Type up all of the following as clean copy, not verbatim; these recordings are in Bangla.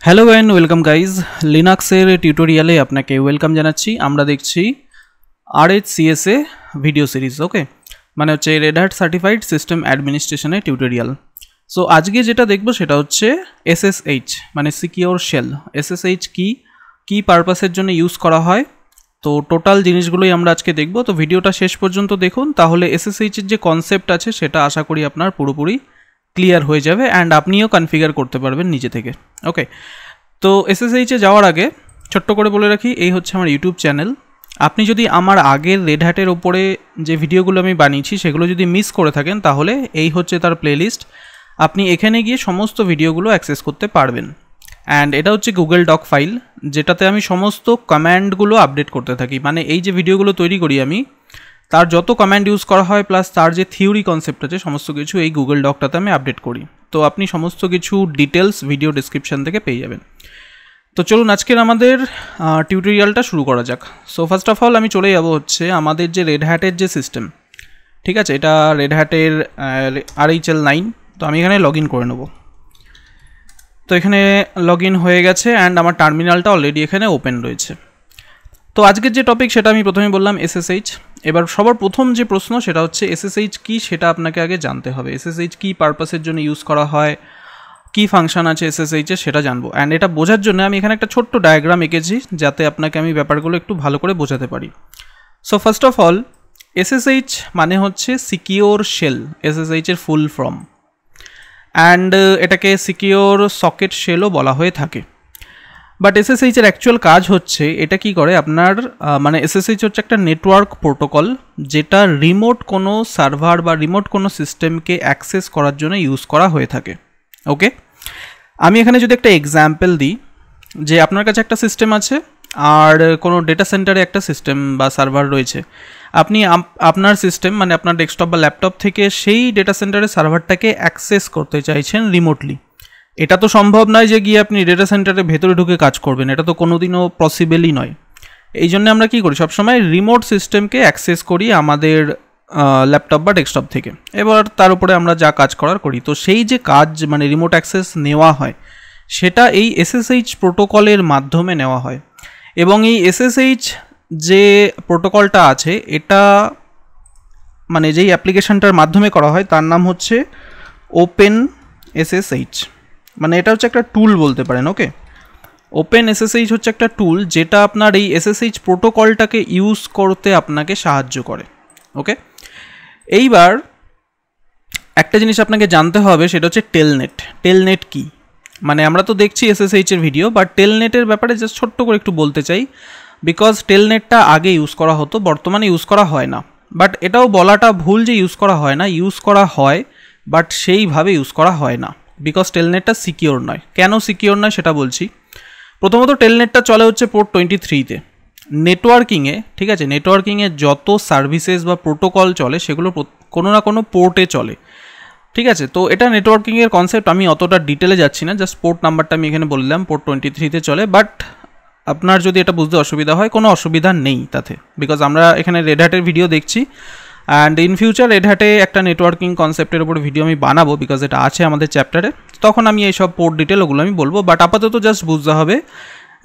হ্যালো অ্যান্ড ওয়েলকাম গাইজ, লিনাক্সের টিউটোরিয়ালে আপনাকে ওয়েলকাম জানাচ্ছি। আমরা দেখছি RHCSA ভিডিও সিরিজ, ওকে, মানে হচ্ছে রেড হ্যাট সার্টিফাইড সিস্টেম অ্যাডমিনিস্ট্রেশনের টিউটোরিয়াল। সো আজকে যেটা দেখবো সেটা হচ্ছে SSH মানে সিকিওর শেল। SSH কি পারপাসের জন্য ইউজ করা হয়, তো টোটাল জিনিসগুলোই আমরা আজকে দেখব। তো ভিডিওটা শেষ পর্যন্ত দেখুন, তাহলে SSH এর যে কনসেপ্ট আছে সেটা আশা করি আপনার পুরোপুরি ক্লিয়ার হয়ে যাবে অ্যান্ড আপনিও কনফিগার করতে পারবেন নিজে থেকে। ওকে, তো SSH এ যাওয়ার আগে ছোট্ট করে বলে রাখি, এই হচ্ছে আমার ইউটিউব চ্যানেল। আপনি যদি আমার আগের রেড হ্যাটের ওপরে যে ভিডিওগুলো আমি বানিয়েছি সেগুলো যদি মিস করে থাকেন, তাহলে এই হচ্ছে তার প্লেলিস্ট। আপনি এখানে গিয়ে সমস্ত ভিডিওগুলো অ্যাক্সেস করতে পারবেন। অ্যান্ড এটা হচ্ছে গুগল ডক ফাইল, যেটাতে আমি সমস্ত কমান্ডগুলো আপডেট করতে থাকি। মানে এই যে ভিডিওগুলো তৈরি করি আমি, তার যত কমান্ড ইউজ করা হয় প্লাস তার যে থিওরি কনসেপ্ট আছে সমস্ত কিছু এই গুগল ডকটাতে আমি আপডেট করি। তো আপনি সমস্ত কিছু ডিটেলস ভিডিও ডেসক্রিপশন থেকে পেয়ে যাবেন। তো চলুন আজকের আমাদের টিউটোরিয়ালটা শুরু করা যাক। সো ফার্স্ট অফ অল আমি চলে যাব হচ্ছে আমাদের যে রেড হ্যাটের যে সিস্টেম, ঠিক আছে, এটা রেড হ্যাটের RHL9। তো আমি এখানে লগ ইন করে নেব। তো এখানে লগ ইন হয়ে গেছে অ্যান্ড আমার টার্মিনালটা অলরেডি এখানে ওপেন রয়েছে। তো আজকের যে টপিক সেটা আমি প্রথমে বললাম SSH। এবার সবার প্রথম যে প্রশ্ন সেটা হচ্ছে SSH কি, সেটা আপনাকে আগে জানতে হবে। SSH কি পারপাসের জন্য ইউজ করা হয়, কি ফাংশন আছে SSH এর, সেটা জানবো। অ্যান্ড এটা বোঝার জন্য আমি এখানে একটা ছোট্ট ডায়াগ্রাম এঁকেছি, যাতে আপনাকে আমি ব্যাপারগুলো একটু ভালো করে বোঝাতে পারি। So first of all SSH মানে হচ্ছে সিকিওর শেল, SSH এর ফুল ফর্ম। অ্যান্ড এটাকে সিকিওর সকেট শেলও বলা হয়ে থাকে। বাট SSH এর অ্যাকচুয়াল কাজ হচ্ছে, এটা কি করে আপনার মানে SSH হচ্ছে একটা নেটওয়ার্ক প্রোটোকল, যেটা রিমোট কোনো সার্ভার বা রিমোট কোনো সিস্টেমকে অ্যাক্সেস করার জন্য ইউজ করা হয়ে থাকে। ওকে, আমি এখানে যদি একটা এক্সাম্পল দিই, যে আপনার কাছে একটা সিস্টেম আছে আর কোনো ডেটা সেন্টারে একটা সিস্টেম বা সার্ভার রয়েছে। আপনি আপনার সিস্টেম মানে আপনার ডেস্কটপ বা ল্যাপটপ থেকে সেই ডেটা সেন্টারের সার্ভারটাকে অ্যাক্সেস করতে চাইছেন রিমোটলি। এটা তো সম্ভব নয় যে গিয়ে আপনি ডেটা সেন্টারের ভেতরে ঢুকে কাজ করবেন, এটা তো কোনোদিনও পসিবলই নয়। এই জন্য আমরা কী করি, সবসময় রিমোট সিস্টেমকে অ্যাক্সেস করি আমাদের ল্যাপটপ বা ডেস্কটপ থেকে। এবার তার উপরে আমরা যা কাজ করার করি, তো সেই যে কাজ মানে রিমোট অ্যাক্সেস নেওয়া হয় সেটা এই SSH প্রোটোকলের মাধ্যমে নেওয়া হয়। এবং এই SSH যে প্রোটোকলটা আছে, এটা মানে যেই অ্যাপ্লিকেশনটার মাধ্যমে করা হয় তার নাম হচ্ছে OpenSSH। মানে এটা হচ্ছে একটা টুল বলতে পারেন। ওকে, OpenSSH হচ্ছে একটা টুল যেটা আপনার এই SSH প্রোটোকলটাকে ইউজ করতে আপনাকে সাহায্য করে। ওকে, এইবার একটা জিনিস আপনাকে জানতে হবে, সেটা হচ্ছে টেলনেট। টেলনেট কি, মানে আমরা তো দেখছি SSH এর ভিডিও, বাট টেলনেটের ব্যাপারে জাস্ট ছোট্ট করে একটু বলতে চাই। বিকজ টেলনেটটা আগে ইউজ করা হতো, বর্তমানে ইউজ করা হয় না। বাট এটাও বলাটা ভুল যে ইউজ করা হয় না, ইউজ করা হয়, বাট সেইভাবে ইউজ করা হয় না। বিকজ টেলনেটটা সিকিওর নয়। কেন সিকিওর নয় সেটা বলছি। প্রথমত টেলনেটটা চলে হচ্ছে পোর্ট 23-তে নেটওয়ার্কিংয়ে, ঠিক আছে। নেটওয়ার্কিংয়ে যত সার্ভিসেস বা প্রোটোকল চলে সেগুলো কোনো না কোনো পোর্টে চলে, ঠিক আছে। তো এটা নেটওয়ার্কিংয়ের কনসেপ্ট, আমি অতটা ডিটেলে যাচ্ছি না, জাস্ট পোর্ট নাম্বারটা আমি এখানে বললাম পোর্ট 23-তে চলে। বাট আপনার যদি এটা বুঝতে অসুবিধা হয়, কোনো অসুবিধা নেই তাতে, বিকজ আমরা এখানে রেড হ্যাটের ভিডিও দেখছি অ্যান্ড ইন ফিউচার রেড হ্যাটে একটা নেটওয়ার্কিং কনসেপ্টের উপর ভিডিও আমি বানাবো, বিকজ এটা আছে আমাদের চ্যাপ্টারে। তখন আমি এইসব পোর্ট ডিটেল ওগুলো আমি বলবো। বাট আপাতত জাস্ট বুঝতে হবে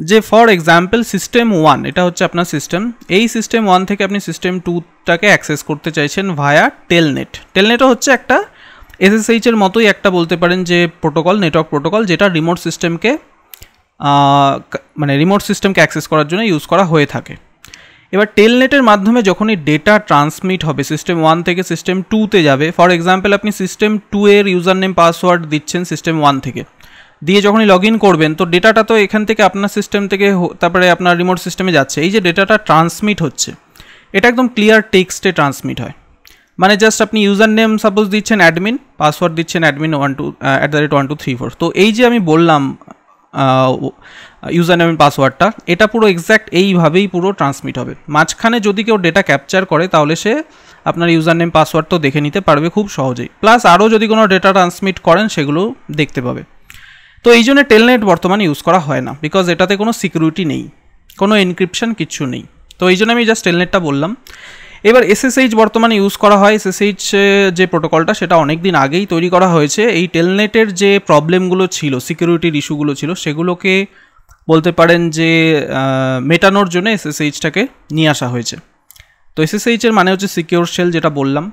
যে ফর এক্সাম্পল সিস্টেম 1 এটা হচ্ছে আপনার সিস্টেম। এই সিস্টেম 1 থেকে আপনি সিস্টেম 2টাকে অ্যাক্সেস করতে চাইছেন ভায়া টেলনেট। টেলনেটও হচ্ছে একটা SSH এর মতোই একটা বলতে পারেন যে প্রোটোকল, নেটওয়ার্ক প্রোটোকল, যেটা রিমোট সিস্টেমকে মানে রিমোট সিস্টেমকে অ্যাক্সেস করার জন্য ইউজ করা হয়ে থাকে। এবার টেলনেটের মাধ্যমে যখনই ডেটা ট্রান্সমিট হবে সিস্টেম 1 থেকে সিস্টেম 2তে যাবে। ফর এক্সাম্পল আপনি সিস্টেম 2 এর ইউজার নেম পাসওয়ার্ড দিচ্ছেন সিস্টেম 1 থেকে, দিয়ে যখনই লগ ইন করবেন তো ডেটাটা তো এখান থেকে আপনার সিস্টেম থেকে তারপরে আপনার রিমোট সিস্টেমে যাচ্ছে। এই যে ডেটাটা ট্রান্সমিট হচ্ছে, এটা একদম ক্লিয়ার টেক্সটে ট্রান্সমিট হয়। মানে জাস্ট আপনি ইউজার নেম সাপোজ দিচ্ছেন অ্যাডমিন, পাসওয়ার্ড দিচ্ছেন অ্যাডমিন 12@1234। তো এই যে আমি বললাম ইউজার নেম পাসওয়ার্ডটা, এটা পুরো এক্স্যাক্ট এইভাবেই পুরো ট্রান্সমিট হবে। মাঝখানে যদি কেউ ডেটা ক্যাপচার করে তাহলে সে আপনার ইউজার নেম পাসওয়ার্ড তো দেখে নিতে পারবে খুব সহজেই, প্লাস আরও যদি কোনো ডেটা ট্রান্সমিট করেন সেগুলো দেখতে পাবে। তো এই জন্য টেলনেট বর্তমানে ইউজ করা হয় না, বিকজ এটাতে কোনো সিকিউরিটি নেই, কোনো এনক্রিপশন কিচ্ছু নেই। তো এই জন্য আমি জাস্ট টেলনেটটা বললাম। এবার SSH বর্তমানে ইউজ করা হয়। SSH যে প্রোটোকলটা সেটা অনেক দিন আগেই তৈরি করা হয়েছে। এই টেলনেটের যে প্রবলেমগুলো ছিল, সিকিউরিটির ইস্যুগুলো ছিল, সেগুলোকে বলতে পারেন যে মেটানোর জন্য SSHটাকে নিয়ে আসা হয়েছে। তো SSH এর মানে হচ্ছে সিকিউর শেল, যেটা বললাম।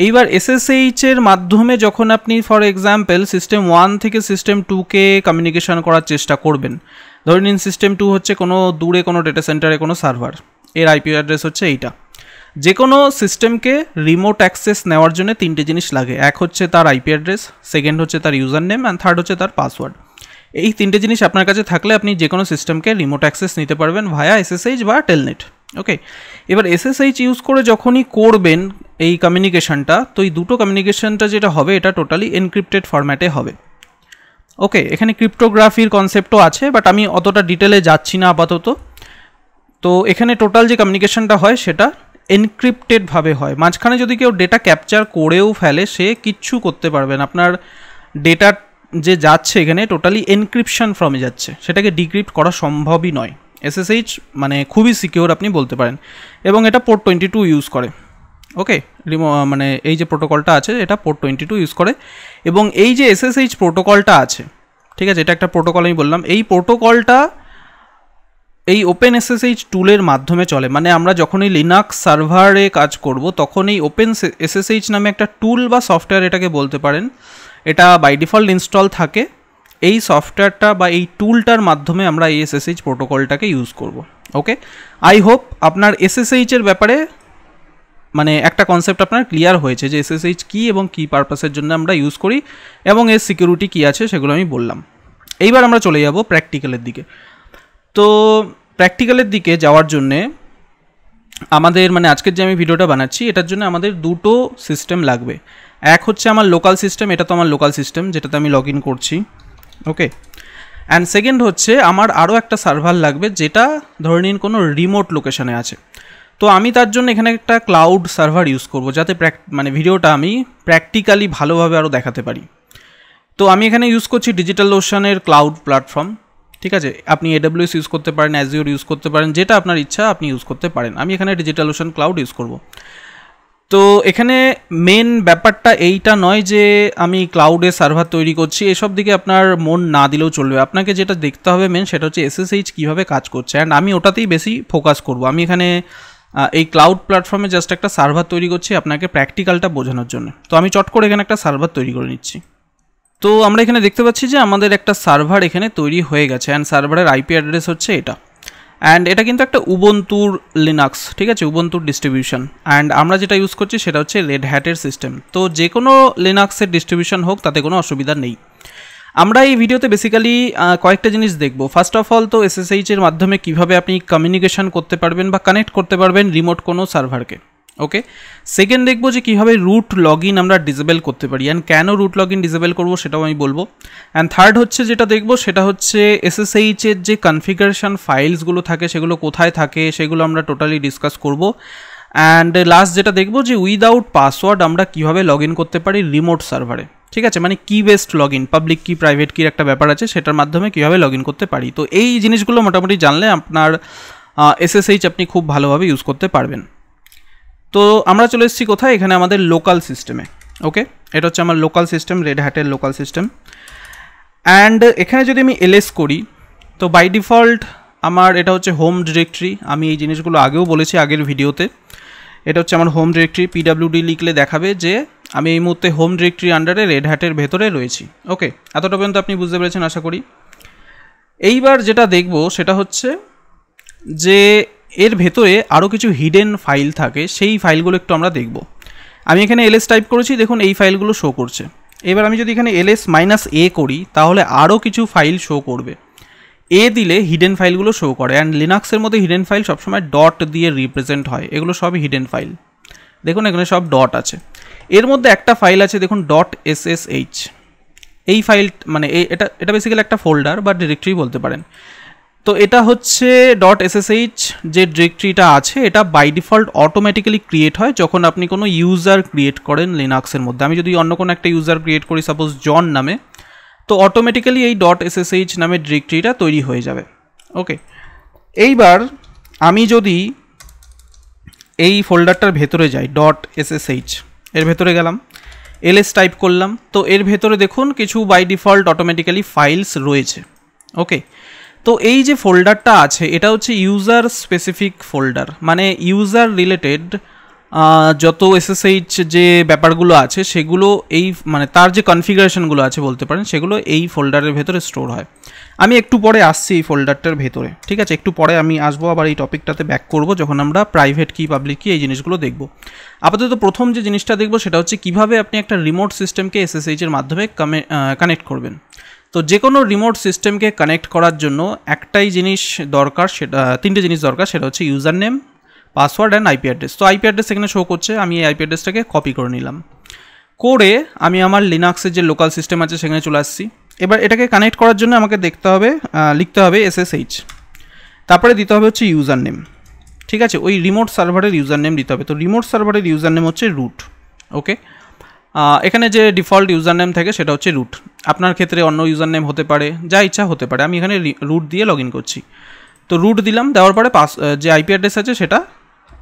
এইবার SSH এর মাধ্যমে যখন আপনি ফর এক্সাম্পল সিস্টেম 1 থেকে সিস্টেম 2কে কমিউনিকেশন করার চেষ্টা করবেন, ধরে নিন সিস্টেম 2 হচ্ছে কোনো দূরে কোনো ডেটা সেন্টারে কোনো সার্ভার, এর আইপি অ্যাড্রেস হচ্ছে এইটা। যে কোনো সিস্টেমকে রিমোট অ্যাক্সেস নেওয়ার জন্য তিনটে জিনিস লাগে। এক হচ্ছে তার আইপি অ্যাড্রেস, সেকেন্ড হচ্ছে তার ইউজার নেম, অ্যান্ড থার্ড হচ্ছে তার পাসওয়ার্ড। এই তিনটে জিনিস আপনার কাছে থাকলে আপনি যে কোনো সিস্টেমকে রিমোট অ্যাক্সেস নিতে পারবেন ভায়া SSH বা টেলনেট। ওকে, এবার SSH ইউজ করে যখনই করবেন এই কমিউনিকেশনটা, তো এই দুটো কমিউনিকেশনটা যেটা হবে এটা টোটালি এনক্রিপ্টেড ফরম্যাটে হবে। ওকে, এখানে ক্রিপ্টোগ্রাফির কনসেপ্টও আছে, বাট আমি অতটা ডিটেলে যাচ্ছি না আপাতত। তো এখানে টোটাল যে কমিউনিকেশনটা হয় সেটা এনক্রিপ্টেডভাবে হয়। মাঝখানে যদি কেউ ডেটা ক্যাপচার করেও ফেলে সে কিচ্ছু করতে পারবে না। আপনার ডেটা যে যাচ্ছে এখানে টোটালি এনক্রিপশন ফর্মে যাচ্ছে, সেটাকে ডিক্রিপ্ট করা সম্ভবই নয়। SSH মানে খুবই সিকিউর আপনি বলতে পারেন, এবং এটা পোর্ট 22 ইউজ করে। ওকে, মানে এই যে প্রোটোকলটা আছে এটা পোর্ট 22 ইউজ করে, এবং এই যে SSH প্রোটোকলটা আছে, ঠিক আছে, এটা একটা প্রোটোকল আমি বললাম। এই প্রোটোকলটা এই ওপেন SSH টুলের মাধ্যমে চলে। মানে আমরা যখনই লিনাক্স সার্ভারে কাজ করব তখন এই ওপেন SSH নামে একটা টুল বা সফটওয়্যার এটাকে বলতে পারেন, এটা বাই ডিফল্ট ইনস্টল থাকে। এই সফটওয়্যারটা বা এই টুলটার মাধ্যমে আমরা এই SSH প্রোটোকলটাকে ইউজ করব। ওকে, আই হোপ আপনার SSH এর ব্যাপারে মানে একটা কনসেপ্ট আপনার ক্লিয়ার হয়েছে যে SSH কী এবং কী পারপাসের জন্য আমরা ইউজ করি এবং এর সিকিউরিটি কী আছে সেগুলো আমি বললাম। এইবার আমরা চলে যাব প্র্যাকটিক্যালের দিকে। তো প্র্যাকটিক্যালের দিকে যাওয়ার জন্যে আমাদের মানে আজকের যে আমি ভিডিওটা বানাচ্ছি এটার জন্য আমাদের দুটো সিস্টেম লাগবে। এক হচ্ছে আমার লোকাল সিস্টেম, এটা তো আমার লোকাল সিস্টেম যেটাতে আমি লগ ইন করছি। ওকে, অ্যান্ড সেকেন্ড হচ্ছে আমার আরও একটা সার্ভার লাগবে যেটা ধরে নিন কোনো রিমোট লোকেশনে আছে। তো আমি তার জন্য এখানে একটা ক্লাউড সার্ভার ইউজ করব যাতে মানে ভিডিওটা আমি প্র্যাকটিক্যালি ভালোভাবে আরও দেখাতে পারি। তো আমি এখানে ইউজ করছি ডিজিটালওশানের ক্লাউড প্ল্যাটফর্ম। ঠিক আছে, আপনি AWS ইউজ করতে পারেন, অ্যাজিওর ইউজ করতে পারেন, যেটা আপনার ইচ্ছা আপনি ইউজ করতে পারেন। আমি এখানে ডিজিটালওশান ক্লাউড ইউজ করব। তো এখানে মেন ব্যাপারটা এইটা নয় যে আমি ক্লাউডে সার্ভার তৈরি করছি, এসব দিকে আপনার মন না দিলেও চলবে। আপনাকে যেটা দেখতে হবে মেন সেটা হচ্ছে SSH কীভাবে কাজ করছে, অ্যান্ড আমি ওটাতেই বেশি ফোকাস করব। আমি এখানে এই ক্লাউড প্ল্যাটফর্মে জাস্ট একটা সার্ভার তৈরি করছি আপনাকে প্র্যাকটিক্যালটা বোঝানোর জন্য। তো আমি চট করে এখানে একটা সার্ভার তৈরি করে নিচ্ছি। তো আমরা এখানে দেখতে পাচ্ছি যে আমাদের একটা সার্ভার এখানে তৈরি হয়ে গেছে, অ্যান্ড সার্ভারের আইপি অ্যাড্রেস হচ্ছে এটা, অ্যান্ড এটা কিন্তু একটা উবুন্টুর লিনাক্স, ঠিক আছে, উবুন্টুর ডিস্ট্রিবিউশন। অ্যান্ড আমরা যেটা ইউজ করছি সেটা হচ্ছে রেড হ্যাটের সিস্টেম। তো যে কোনো লিনাক্সের ডিস্ট্রিবিউশন হোক তাতে কোনো অসুবিধা নেই। আমরা এই ভিডিওতে বেসিক্যালি কয়েকটা জিনিস দেখব। ফার্স্ট অফ অল তো SSH এর মাধ্যমে কীভাবে আপনি কমিউনিকেশন করতে পারবেন বা কানেক্ট করতে পারবেন রিমোট কোনো সার্ভারকে। ওকে, সেকেন্ড দেখবো যে কীভাবে রুট লগ ইন আমরা ডিসেবল করতে পারি, অ্যান্ড কেন রুট লগ ইন ডিসেবল করবো সেটাও আমি বলবো। অ্যান্ড থার্ড হচ্ছে যেটা দেখবো সেটা হচ্ছে SSH এর যে কনফিগারেশন ফাইলসগুলো থাকে সেগুলো কোথায় থাকে সেগুলো আমরা টোটালি ডিসকাস করব। অ্যান্ড লাস্ট যেটা দেখবো যে উইদাউট পাসওয়ার্ড আমরা কীভাবে লগ ইন করতে পারি রিমোট সার্ভারে। ঠিক আছে, মানে কি বেসড লগ ইন, পাবলিক কি প্রাইভেট কির একটা ব্যাপার আছে, সেটার মাধ্যমে কীভাবে লগ ইন করতে পারি। তো এই জিনিসগুলো মোটামুটি জানলে আপনার SSH আপনি খুব ভালোভাবে ইউজ করতে পারবেন। তো আমরা চলে এসেছি কোথায়, এখানে আমাদের লোকাল সিস্টেমে। ওকে, এটা হচ্ছে আমার লোকাল সিস্টেম, রেড হ্যাটের লোকাল সিস্টেম। অ্যান্ড এখানে যদি আমি LS করি তো বাই ডিফল্ট আমার এটা হচ্ছে হোম ডিরেক্টরি। আমি এই জিনিসগুলো আগেও বলেছি আগের ভিডিওতে। এটা হচ্ছে আমার হোম ডিরেক্টরি, PWD লিখলে দেখাবে যে আমি এই মুহূর্তে হোম ডিরেক্টরি আন্ডারে রেড হ্যাটের ভেতরে রয়েছি। ওকে, এতটা পর্যন্ত আপনি বুঝতে পেরেছেন আশা করি। এইবার যেটা দেখব সেটা হচ্ছে যে এর ভেতরে আরও কিছু হিডেন ফাইল থাকে, সেই ফাইলগুলো একটু আমরা দেখব। আমি এখানে LS টাইপ করেছি, দেখুন এই ফাইলগুলো শো করছে। এবার আমি যদি এখানে LS-A করি তাহলে আরও কিছু ফাইল শো করবে। এ দিলে হিডেন ফাইলগুলো শো করে, অ্যান্ড লিনাক্সের মধ্যে হিডেন ফাইল সবসময় ডট দিয়ে রিপ্রেজেন্ট হয়। এগুলো সবই হিডেন ফাইল, দেখুন এখানে সব ডট আছে। এর মধ্যে একটা ফাইল আছে দেখুন .ssh। এই ফাইল মানে এটা বেসিক্যালি একটা ফোল্ডার বা ডিরেক্টরি বলতে পারেন। তো এটা হচ্ছে .ssh যে ডিরেক্টরিটা আছে এটা বাই ডিফল্ট অটোমেটিক্যালি ক্রিয়েট হয় যখন আপনি কোনো ইউজার ক্রিয়েট করেন লিনাক্সের মধ্যে। আমি যদি অন্য কোনো একটা ইউজার ক্রিয়েট করি সাপোজ জন নামে, তো অটোমেটিক্যালি এই .ssh নামের ডিরেক্টরিটা তৈরি হয়ে যাবে। ওকে, এইবার আমি যদি এই ফোল্ডারটার ভেতরে যাই, .ssh এর ভেতরে গেলাম, ls টাইপ করলাম। তো এর ভেতরে দেখুন কিছু বাই ডিফল্ট অটোমেটিক্যালি ফাইলস রয়েছে। ওকে, তো এই যে ফোল্ডারটা আছে এটা হচ্ছে ইউজার স্পেসিফিক ফোল্ডার, মানে ইউজার রিলেটেড যত SSH যে ব্যাপারগুলো আছে সেগুলো এই মানে তার যে কনফিগারেশনগুলো আছে বলতে পারেন সেগুলো এই ফোল্ডারের ভেতরে স্টোর হয়। আমি একটু পরে আসছি এই ফোল্ডারটার ভেতরে, ঠিক আছে, একটু পরে আমি আসবো আবার এই টপিকটাতে ব্যাক করব যখন আমরা প্রাইভেট কি পাবলিক কি এই জিনিসগুলো দেখব। আপাতত প্রথম যে জিনিসটা দেখবো সেটা হচ্ছে কিভাবে আপনি একটা রিমোট সিস্টেমকে SSH এর মাধ্যমে কানেক্ট করবেন। তো যে কোনো রিমোট সিস্টেমকে কানেক্ট করার জন্য একটাই জিনিস দরকার, সেটা তিনটে জিনিস দরকার, সেটা হচ্ছে user name, password and IP address. তো আইপি অ্যাড্রেস এখানে শো করছে, আমি এই আইপি অ্যাড্রেসটাকে কপি করে নিলাম, করে আমি আমার লিনাক্সের যে লোকাল সিস্টেম আছে সেখানে চলে আসছি। এবার এটাকে কানেক্ট করার জন্য আমাকে লিখতে হবে SSH, তারপরে দিতে হবে হচ্ছে ইউজার নেম, ঠিক আছে, ওই রিমোট সার্ভারের ইউজার নেম দিতে হবে। তো রিমোট সার্ভারের ইউজার নেম হচ্ছে রুট। ওকে, এখানে যে ডিফল্ট ইউজার নেম থাকে সেটা হচ্ছে রুট, আপনার ক্ষেত্রে অন্য ইউজার নেম হতে পারে, যা ইচ্ছা হতে পারে। আমি এখানে রুট দিয়ে লগ ইন করছি। তো রুট দিলাম, দেওয়ার পরে যে আইপি অ্যাড্রেস আছে সেটা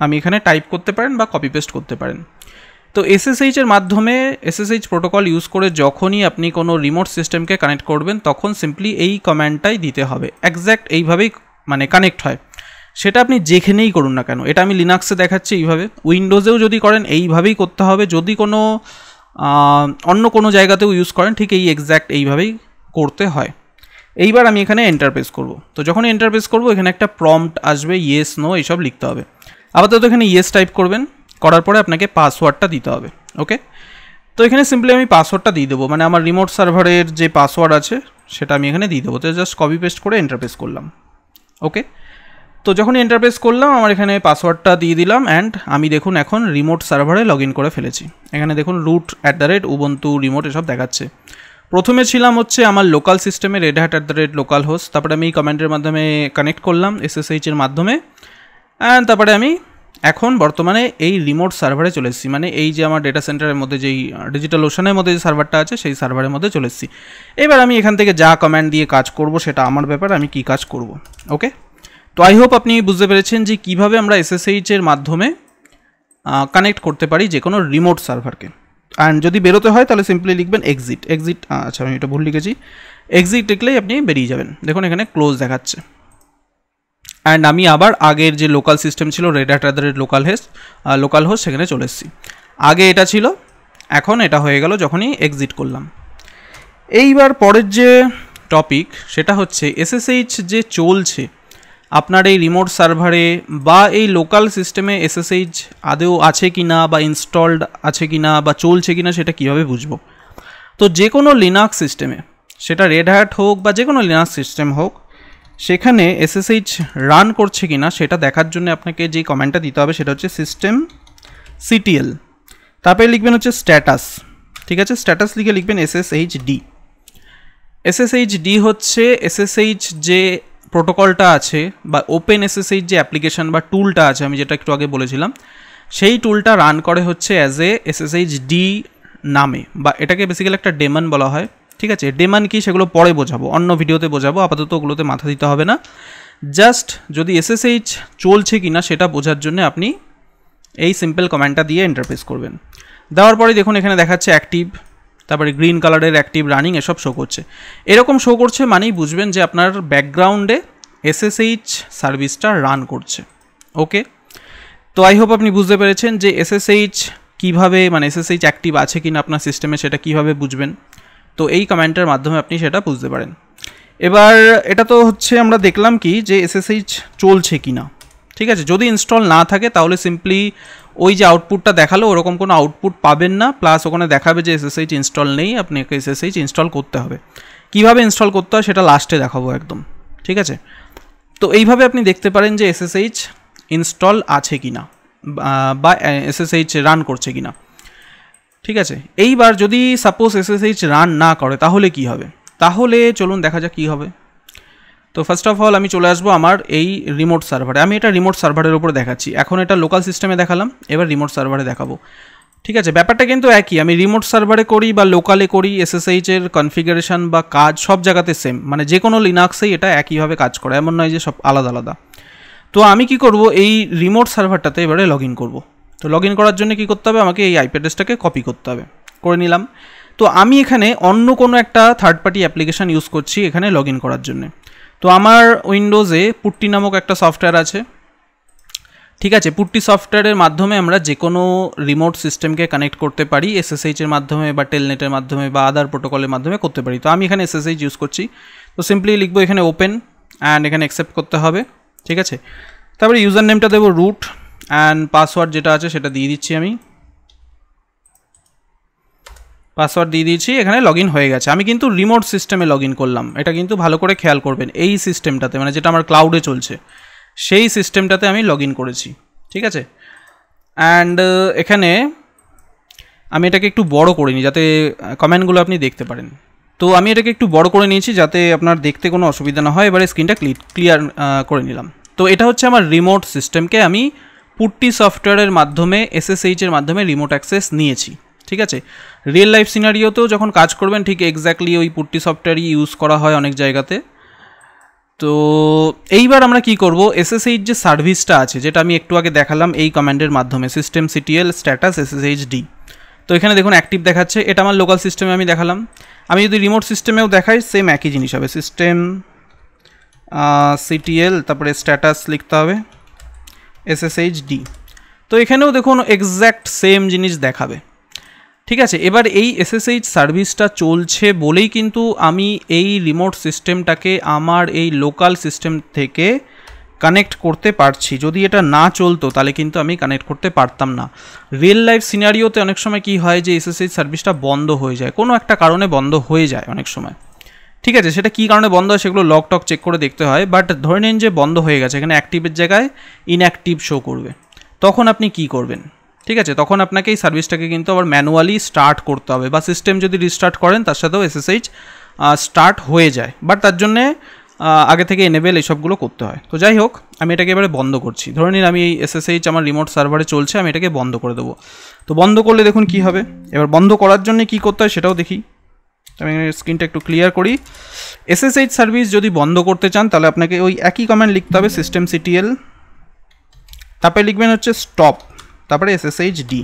আমি এখানে টাইপ করতে পারেন বা কপি পেস্ট করতে পারেন। তো SSH এর মাধ্যমে SSH প্রোটোকল ইউজ করে যখনই আপনি কোনো রিমোট সিস্টেমকে কানেক্ট করবেন তখন সিম্পলি এই কমান্ডটাই দিতে হবে, এক্স্যাক্ট এইভাবেই মানে কানেক্ট হয়। সেটা আপনি যেখানেই করুন না কেন, এটা আমি লিনাক্সে দেখাচ্ছি এইভাবে, উইন্ডোজেও যদি করেন এইভাবেই করতে হবে, যদি কোনো অন্য কোনো জায়গাতেও ইউজ করেন ঠিক এই এক্স্যাক্ট এইভাবেই করতে হয়। এইবার আমি এখানে এন্টার প্রেস করব। তো যখন এন্টার প্রেস করব এখানে একটা প্রম্পট আসবে, ইয়েস নো এইসব লিখতে হবে। আপাতত এখানে ইয়েস টাইপ করবেন, করার পরে আপনাকে পাসওয়ার্ডটা দিতে হবে। ওকে, তো এখানে সিম্পলি আমি পাসওয়ার্ডটা দিয়ে দেবো, মানে আমার রিমোট সার্ভারের যে পাসওয়ার্ড আছে সেটা আমি এখানে দিয়ে দেবো। তো জাস্ট কপি পেস্ট করে এন্টার প্রেস করলাম। ওকে, তো যখনই এন্টার প্রেস করলাম আমার এখানে পাসওয়ার্ডটা দিয়ে দিলাম, অ্যান্ড আমি দেখুন এখন রিমোট সার্ভারে লগ ইন করে ফেলেছি। এখানে দেখুন root@ubuntu রিমোট এসব দেখাচ্ছে। প্রথমে ছিলাম হচ্ছে আমার লোকাল সিস্টেমে redhat@localhost, তারপরে আমি এই কমেন্টের মাধ্যমে কানেক্ট করলাম SSH এর মাধ্যমে, অ্যান্ড তারপরে আমি এখন বর্তমানে এই রিমোট সার্ভারে চলে এসেছি, মানে এই যে আমার ডেটা সেন্টারের মধ্যে যেই ডিজিটাল ওশানের মধ্যে যে সার্ভারটা আছে সেই সার্ভারের মধ্যে চলে এসেছি। এবার আমি এখান থেকে যা কমান্ড দিয়ে কাজ করব সেটা আমার ব্যাপার, আমি কি কাজ করব। ওকে, তো আই হোপ আপনি বুঝতে পেরেছেন যে কীভাবে আমরা SSH এর মাধ্যমে কানেক্ট করতে পারি যে কোনো রিমোট সার্ভারকে। অ্যান্ড যদি বেরোতে হয় তাহলে সিম্পলি লিখবেন এক্সিট। আচ্ছা আমি এটা ভুল লিখেছি, এক্সিট লিখলেই আপনি বেরিয়ে যাবেন। দেখুন এখানে ক্লোজ দেখাচ্ছে। অ্যান্ড আমি আবার আগের যে লোকাল সিস্টেম ছিল redhat@localhost সেখানে চলে এসেছি। আগে এটা ছিল, এখন এটা হয়ে গেল যখনই এক্সিট করলাম। এইবার পরের যে টপিক সেটা হচ্ছে SSH যে চলছে আপনার এই রিমোট সার্ভারে বা এই লোকাল সিস্টেমে SSH আদৌ আছে কি না বা ইনস্টলড আছে কি না বা চলছে কি না সেটা কীভাবে বুঝবো। তো যে কোনো লিনাক্স সিস্টেমে, সেটা রেড হ্যাট হোক বা যে কোনো লিনাক্স সিস্টেম হোক, সেখানে SSH রান করছে কি না সেটা দেখার জন্য আপনাকে যে কমেন্টটা দিতে হবে সেটা হচ্ছে systemctl, তারপরে লিখবেন হচ্ছে স্ট্যাটাস। ঠিক আছে, স্ট্যাটাস লিখে লিখবেন SSHD। SSHD হচ্ছে SSH যে প্রোটোকলটা আছে বা ওপেন SSH যে অ্যাপ্লিকেশন বা টুলটা আছে আমি যেটা একটু আগে বলেছিলাম, সেই টুলটা রান করে হচ্ছে অ্যাজ এ SSHD নামে, বা এটাকে বেসিক্যালি একটা ডেমন বলা হয়। ঠিক আছে, ডেমন কি সেগুলো পরে বোঝাবো, অন্য ভিডিওতে বোঝাবো, আপাতত ওগুলোতে মাথা দিতে হবে না। জাস্ট যদি SSH চলছে কি না সেটা বোঝার জন্য আপনি এই সিম্পল কমান্ডটা দিয়ে ইন্টারপ্রেস করবেন। দেওয়ার পরে দেখুন এখানে দেখাচ্ছে অ্যাক্টিভ, তারপরে গ্রিন কালারের অ্যাক্টিভ, রানিং এসব শো করছে। এরকম শো করছে মানেই বুঝবেন যে আপনার ব্যাকগ্রাউন্ডে SSH সার্ভিসটা রান করছে। ওকে, তো আই হোপ আপনি বুঝতে পেরেছেন যে SSH কীভাবে, মানে SSH অ্যাক্টিভ আছে কি না আপনার সিস্টেমে সেটা কীভাবে বুঝবেন। তো এই কমেন্টের মাধ্যমে আপনি সেটা বুঝতে পারেন। এবার এটা তো হচ্ছে আমরা দেখলাম কি যে SSH চলছে কি না। ঠিক আছে, যদি ইনস্টল না থাকে তাহলে সিম্পলি ওই যে আউটপুটটা দেখালো ওরকম কোনো আউটপুট পাবেন না, প্লাস ওখানে দেখাবে যে SSH ইনস্টল নেই, আপনাকে SSH ইনস্টল করতে হবে। কীভাবে ইনস্টল করতে হয় সেটা লাস্টে দেখাবো একদম। ঠিক আছে, তো এইভাবে আপনি দেখতে পারেন যে SSH ইনস্টল আছে কি না বা SSH রান করছে কি না। ঠিক আছে, এইবার যদি সাপোজ SSH রান না করে তাহলে কি হবে, তাহলে চলুন দেখা যাক কী হবে। তো ফার্স্ট অফ অল আমি চলে আসবো আমার এই রিমোট সার্ভারে। আমি এটা রিমোট সার্ভারের উপর দেখাচ্ছি, এখন এটা লোকাল সিস্টেমে দেখালাম, এবার রিমোট সার্ভারে দেখাবো। ঠিক আছে, ব্যাপারটা কিন্তু একই, আমি রিমোট সার্ভারে করি বা লোকালে করি, SSH এর কনফিগারেশন বা কাজ সব জায়গাতে সেম, মানে যে কোনো লিনাক্সেই এটা একইভাবে কাজ করে, এমন নয় যে সব আলাদা আলাদা। তো আমি কি করব, এই রিমোট সার্ভারটাতে এবারে লগ ইন করবো। তো লগ ইন করার জন্য কী করতে হবে, আমাকে এই আইপি অ্যাড্রেসটাকে কপি করতে হবে। করে নিলাম। তো আমি এখানে অন্য কোনো একটা থার্ড পার্টি অ্যাপ্লিকেশান ইউজ করছি এখানে লগ ইন করার জন্য। তো আমার উইন্ডোজে পুট্টি নামক একটা সফটওয়্যার আছে, ঠিক আছে। পুট্টি সফটওয়্যারের মাধ্যমে আমরা যে কোনো রিমোট সিস্টেমকে কানেক্ট করতে পারি, এসএসএইচের মাধ্যমে বা টেলনেটের মাধ্যমে বা আদার প্রোটোকলের মাধ্যমে করতে পারি। তো আমি এখানে এসএসএইচ ইউজ করছি। তো সিম্পলি লিখবো এখানে ওপেন অ্যান্ড এখানে অ্যাকসেপ্ট করতে হবে, ঠিক আছে। তারপরে ইউজার নেমটা দেবো রুট অ্যান্ড পাসওয়ার্ড যেটা আছে সেটা দিয়ে দিচ্ছি। আমি পাসওয়ার্ড দিয়ে দিয়েছি, এখানে লগ ইন হয়ে গেছে। আমি কিন্তু রিমোট সিস্টেমে লগ ইন করলাম, এটা কিন্তু ভালো করে খেয়াল করবেন। এই সিস্টেমটাতে মানে যেটা আমার ক্লাউডে চলছে সেই সিস্টেমটাতে আমি লগ ইন করেছি, ঠিক আছে। অ্যান্ড এখানে আমি এটাকে একটু বড় করে নিই যাতে কমেন্টগুলো আপনি দেখতে পারেন। তো আমি এটাকে একটু বড় করে নিয়েছি যাতে আপনার দেখতে কোনো অসুবিধা না হয়। এবারে স্ক্রিনটা ক্লিয়ার করে নিলাম। তো এটা হচ্ছে আমার রিমোট সিস্টেমকে আমি পুট্টি সফটওয়্যারের মাধ্যমে এসএসএইচের মাধ্যমে রিমোট অ্যাক্সেস নিয়েছি, ঠিক আছে। রিয়েল লাইফ সিনারিওতেও যখন কাজ করবেন ঠিক এক্স্যাক্টলি ওই পুট্টি সফটওয়্যারই ইউজ করা হয় অনেক জায়গাতে। তো এইবার আমরা কি করব, এসএসএইচ যে সার্ভিসটা আছে যেটা আমি একটু আগে দেখালাম এই কমান্ডের মাধ্যমে সিস্টেম সিটিএল স্ট্যাটাস এসএসএইচডি। তো এখানে দেখুন অ্যাক্টিভ দেখাচ্ছে, এটা আমার লোকাল সিস্টেমে আমি দেখালাম। আমি যদি রিমোট সিস্টেমেও দেখাই সেম একই জিনিস হবে, সিস্টেম সিটিএল তারপরে স্ট্যাটাস লিখতে হবে এসএসএইচডি। তো এখানেও দেখুন এক্স্যাক্ট সেম জিনিস দেখাবে, ঠিক আছে। এবার এই এসএসএইচ সার্ভিসটা চলছে বলেই কিন্তু আমি এই রিমোট সিস্টেমটাকে আমার এই লোকাল সিস্টেম থেকে কানেক্ট করতে পারছি। যদি এটা না চলতো তাহলে কিন্তু আমি কানেক্ট করতে পারতাম না। রিয়েল লাইফ সিনারিওতে অনেক সময় কি হয় যে এসএসএইচ সার্ভিসটা বন্ধ হয়ে যায়, কোনো একটা কারণে বন্ধ হয়ে যায় অনেক সময়, ঠিক আছে। সেটা কী কারণে বন্ধ হয় সেগুলো লগ টক চেক করে দেখতে হয়। বাট ধরে নিন যে বন্ধ হয়ে গেছে, এখানে অ্যাক্টিভের জায়গায় ইনঅ্যাক্টিভ শো করবে, তখন আপনি কি করবেন, ঠিক আছে। তখন আপনাকে এই সার্ভিসটাকে কিন্তু আবার ম্যানুয়ালি স্টার্ট করতে হবে, বা সিস্টেম যদি রিস্টার্ট করেন তার সাথেও এসএসএইচ স্টার্ট হয়ে যায়, বাট তার জন্যে আগে থেকে এনেবেল এইসবগুলো করতে হয়। তো যাই হোক, আমি এটাকে এবারে বন্ধ করছি। ধরে নিন আমি এই এসএসএইচ আমার রিমোট সার্ভারে চলছে, আমি এটাকে বন্ধ করে দেবো। তো বন্ধ করলে দেখুন কি হবে। এবার বন্ধ করার জন্য কি করতে হয় সেটাও দেখি। আমি স্ক্রিনটা একটু ক্লিয়ার করি। এসএসএইচ সার্ভিস যদি বন্ধ করতে চান তাহলে আপনাকে ওই একই কমান্ড লিখতে হবে, সিস্টেম সিটিএল, তারপরে লিখবেন হচ্ছে স্টপ, তারপরে এসএসএইচডি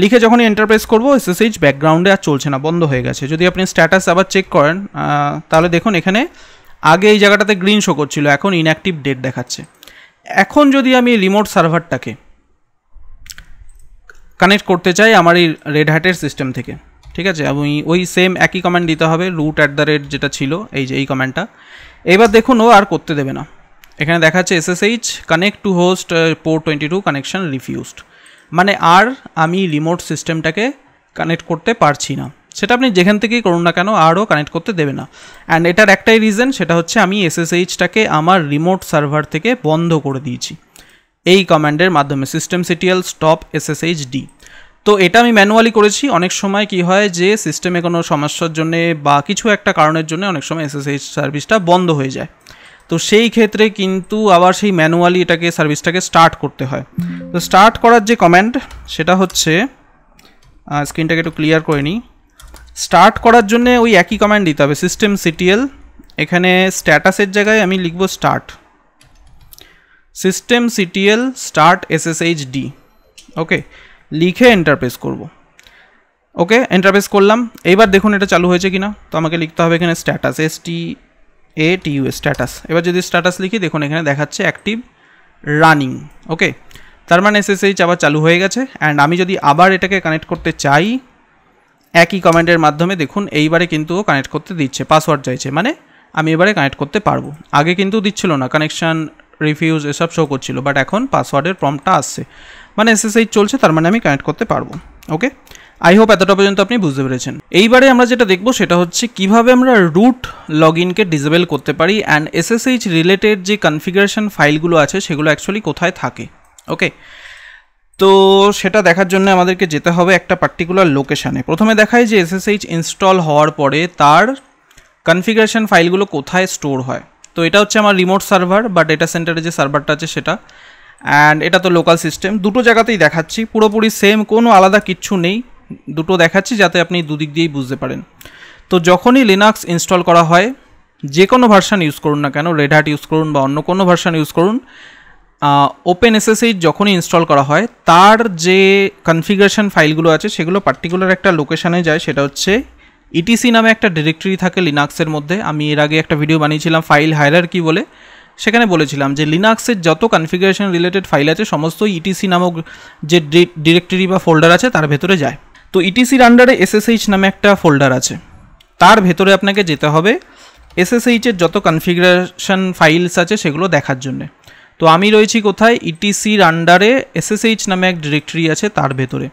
লিখে যখনই এন্টার প্রেস করবো এসএসএইচ ব্যাকগ্রাউন্ডে আর চলছে না, বন্ধ হয়ে গেছে। যদি আপনি স্ট্যাটাস আবার চেক করেন তাহলে দেখুন এখানে আগে এই জায়গাটাতে গ্রিন শো করছিল, এখন ইনঅ্যাক্টিভ ডেট দেখাচ্ছে। এখন যদি আমি রিমোট সার্ভারটাকে কানেক্ট করতে চাই আমার এই রেড হ্যাটের সিস্টেম থেকে, ঠিক আছে, আমি ওই সেম একই কমান্ড দিতে হবে, root@ যেটা ছিল এই যে এই কমান্ডটা। এবার দেখুন ও আর করতে দেবে না, এখানে দেখাচ্ছে SSH connect to host port 22 connection refused, মানে আর আমি রিমোট সিস্টেমটাকে কানেক্ট করতে পারছি না। সেটা আপনি যেখান থেকেই করুন না কেন আরও কানেক্ট করতে দেবে না। অ্যান্ড এটার একটাই রিজন, সেটা হচ্ছে আমি এসএসএইচটাকে আমার রিমোট সার্ভার থেকে বন্ধ করে দিয়েছি এই কমান্ডের মাধ্যমে, সিস্টেম সিটিএল স্টপ এসএসএইচডি। তো এটা আমি ম্যানুয়ালি করেছি। অনেক সময় কি হয় যে সিস্টেমে কোনো সমস্যার জন্যে বা কিছু একটা কারণের জন্য অনেক সময় এসএসএইচ সার্ভিসটা বন্ধ হয়ে যায়। তো সেই ক্ষেত্রে কিন্তু আবার সেই ম্যানুয়ালি এটাকে সার্ভিসটাকে স্টার্ট করতে হয়। তো স্টার্ট করার যে কমান্ড সেটা হচ্ছে, স্ক্রিনটাকে একটু ক্লিয়ার করে নিই। স্টার্ট করার জন্য ওই একই কমান্ড দিতে হবে, সিস্টেম সিটিএল, এখানে স্ট্যাটাসের জায়গায় আমি লিখব স্টার্ট, সিস্টেম সিটিএল স্টার্ট এসএসএইচডি, ওকে, লিখে এন্টার প্রেস করব। ওকে, এন্টার প্রেস করলাম। এইবার দেখুন এটা চালু হয়েছে কিনা। তো আমাকে লিখতে হবে এখানে স্ট্যাটাস, STATUS স্ট্যাটাস। এবার যদি স্ট্যাটাস লিখি দেখুন এখানে দেখাচ্ছে অ্যাক্টিভ রানিং, ওকে, তার মানে এসএসএইচ আবার চালু হয়ে গেছে। অ্যান্ড আমি যদি আবার এটাকে কানেক্ট করতে চাই একই কমান্ডের মাধ্যমে দেখুন এইবারে কিন্তু কানেক্ট করতে দিচ্ছে, পাসওয়ার্ড চাইছে, মানে আমি এবারে কানেক্ট করতে পারবো। আগে কিন্তু দিচ্ছিল না, কানেকশান রিফিউজ এসব শো করছিল, বাট এখন পাসওয়ার্ডের প্রম্পটটা আসছে, মানে এসএসএইচ চলছে, তার মানে আমি কানেক্ট করতে পারবো। ওকে, আই হোপ এতটা পর্যন্ত আপনি বুঝতে পেরেছেন। এইবারে আমরা যেটা দেখবো সেটা হচ্ছে কিভাবে আমরা রুট লগ ইনকে ডিসেবল করতে পারি, অ্যান্ড এসএসএইচ রিলেটেড যে কনফিগারেশন ফাইলগুলো আছে সেগুলো অ্যাকচুয়ালি কোথায় থাকে। ওকে, তো সেটা দেখার জন্য আমাদেরকে যেতে হবে একটা পার্টিকুলার লোকেশানে। প্রথমে দেখায় যে এসএসএইচ ইনস্টল হওয়ার পরে তার কনফিগারেশন ফাইলগুলো কোথায় স্টোর হয়। তো এটা হচ্ছে আমার রিমোট সার্ভার বা ডেটা সেন্টারে যে সার্ভারটা আছে সেটা, অ্যান্ড এটা তো লোকাল সিস্টেম। দুটো জায়গাতেই দেখাচ্ছি, পুরোপুরি সেম, কোনো আলাদা কিচ্ছু নেই, দুটো দেখাচ্ছি যাতে আপনি দুদিক দিয়েই বুঝতে পারেন। তো যখনই লিনাক্স ইনস্টল করা হয়, যে কোনো ভার্সান ইউজ করুন না কেন, রেড হ্যাট ইউজ করুন বা অন্য কোনো ভার্সান ইউজ করুন, ওপেন এসএসএইচ যখনই ইনস্টল করা হয় তার যে কনফিগারেশন ফাইলগুলো আছে সেগুলো পার্টিকুলার একটা লোকেশানে যায়, সেটা হচ্ছে ইটিসি নামে একটা ডিরেক্টরি থাকে লিনাক্সের মধ্যে। আমি এর আগে একটা ভিডিও বানিয়েছিলাম ফাইল হায়ারার্কি বলে, সেখানে বলেছিলাম যে লিনাক্সের যত কনফিগারেশন রিলেটেড ফাইল আছে সমস্ত ইটিসি নামক যে ডিরেক্টরি বা ফোল্ডার আছে তার ভেতরে যায়। তো ইটিসির আন্ডারে এসএসএইচ নামে একটা ফোল্ডার আছে, তার ভেতরে আপনাকে যেতে হবে এসএসএইচের যত কনফিগারেশন ফাইলস আছে সেগুলো দেখার জন্য। তো আমি রয়েছি কোথায়, ইটিসির আন্ডারে এসএসএইচ নামে এক ডিরেক্টরি আছে তার ভেতরে,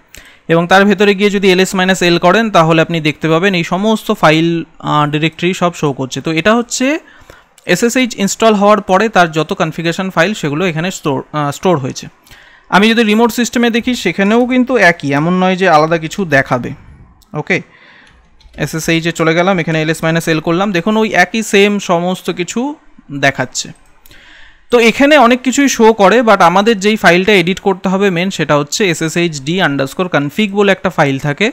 এবং তার ভেতরে গিয়ে যদি ls-l করেন তাহলে আপনি দেখতে পাবেন এই সমস্ত ফাইল ডিরেক্টরি সব শো করছে। তো এটা হচ্ছে এসএসএইচ ইনস্টল হওয়ার পরে তার যত কনফিগারেশন ফাইল সেগুলো এখানে স্টোর হয়েছে। আমি যদি রিমোট সিস্টেমে দেখি সেখানেও কিন্তু একই, এমন নয় যে আলাদা কিছু দেখাবে। ওকে, এসএসএইচে চলে গেলাম, এখানে ls-l করলাম, দেখুন ওই একই সেম সমস্ত কিছু দেখাচ্ছে। তো এখানে অনেক কিছুই শো করে, বাট আমাদের যেই ফাইলটা এডিট করতে হবে মেন সেটা হচ্ছে sshd_config বলে একটা ফাইল থাকে,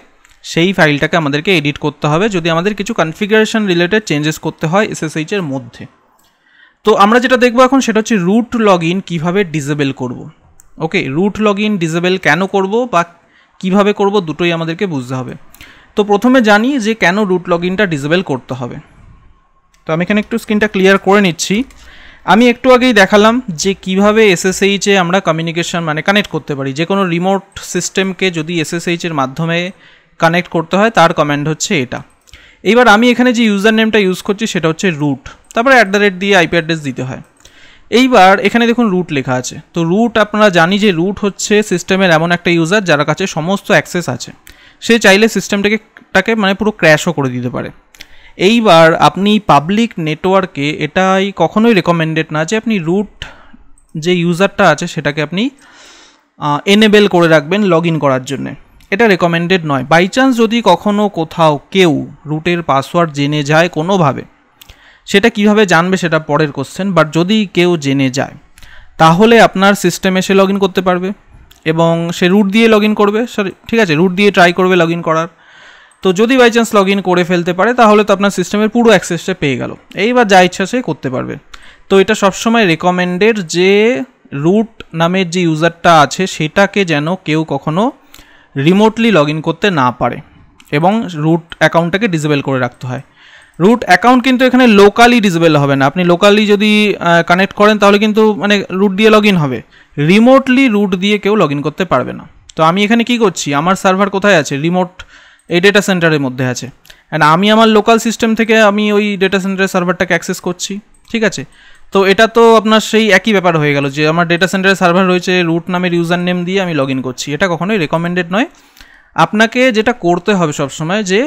সেই ফাইলটাকে আমাদেরকে এডিট করতে হবে যদি আমাদের কিছু কনফিগারেশন রিলেটেড চেঞ্জেস করতে হয় SSH এর মধ্যে। তো আমরা যেটা দেখবো এখন সেটা হচ্ছে রুট লগ ইন কীভাবে ডিসেবল করব। ওকে, রুট লগ ইন ডিসেবল কেন করব বা কিভাবে করব দুটোই আমাদেরকে বুঝতে হবে। তো প্রথমে জানি যে কেন রুট লগ ইনটা ডিসেবল করতে হবে। তো আমি এখানে একটু স্ক্রিনটা ক্লিয়ার করে নিচ্ছি। আমি একটু আগেই দেখালাম যে কিভাবে SSH-এ আমরা কমিউনিকেশন মানে কানেক্ট করতে পারি, যে কোনো রিমোট সিস্টেমকে যদি SSH-এর মাধ্যমে কানেক্ট করতে হয় তার কমান্ড হচ্ছে এটা। এইবার আমি এখানে যে ইউজার নেমটা ইউজ করছি সেটা হচ্ছে রুট, তারপরে @ দিয়ে আইপি অ্যাড্রেস দিতে হয়। এইবার এখানে দেখুন রুট লেখা আছে। তো রুট আপনারা জানি যে রুট হচ্ছে সিস্টেমের এমন একটা ইউজার যার কাছে সমস্ত অ্যাক্সেস আছে, সে চাইলে সিস্টেমটাকে মানে পুরো ক্র্যাশও করে দিতে পারে। এইবার আপনি পাবলিক নেটওয়ার্কে এটাই কখনোই রেকমেন্ডেড না যে আপনি রুট যে ইউজারটা আছে সেটাকে আপনি এনেবেল করে রাখবেন লগ ইন করার জন্যে, এটা রেকমেন্ডেড নয়। বাই চান্স যদি কখনও কোথাও কেউ রুটের পাসওয়ার্ড জেনে যায় কোনোভাবে, সেটা কিভাবে জানবে সেটা পরের কোশ্চেন, বাট যদি কেউ জেনে যায় তাহলে আপনার সিস্টেমে সে লগ ইন করতে পারবে এবং সে রুট দিয়ে লগ ইন করবে, ঠিক আছে, রুট দিয়ে ট্রাই করবে লগ ইন করার। তো যদি বাই চান্স লগ ইন করে ফেলতে পারে তাহলে তো আপনার সিস্টেমের পুরো অ্যাক্সেসটা পেয়ে গেল, এইবার যা ইচ্ছা সে করতে পারবে। তো এটা সবসময় রেকমেন্ডেড যে রুট নামের যে ইউজারটা আছে সেটাকে যেন কেউ কখনো রিমোটলি লগ ইন করতে না পারে এবং রুট অ্যাকাউন্টটাকে ডিসেবল করে রাখতে হয়। রুট অ্যাকাউন্ট কিন্তু এখানে লোকালি ডিসেবল হবে না, আপনি লোকালি যদি কানেক্ট করেন তাহলে কিন্তু মানে রুট দিয়ে লগ ইন হবে, রিমোটলি রুট দিয়ে কেউ লগ ইন করতে পারবে না। তো আমি এখানে কি করছি, আমার সার্ভার কোথায় আছে, রিমোট এই ডেটা সেন্টারের মধ্যে আছে, অ্যান্ড আমি আমার লোকাল সিস্টেম থেকে আমি ওই ডেটা সেন্টারের সার্ভারটাকে অ্যাক্সেস করছি, ঠিক আছে। তো এটা তো আপনার সেই একই ব্যাপার হয়ে গেল যে আমার ডেটা সেন্টারের সার্ভার রয়েছে, রুট নামের ইউজার নেম দিয়ে আমি লগ ইন করছি, এটা কখনোই রেকমেন্ডেড নয়। আপনাকে যেটা করতে হবে সবসময় যে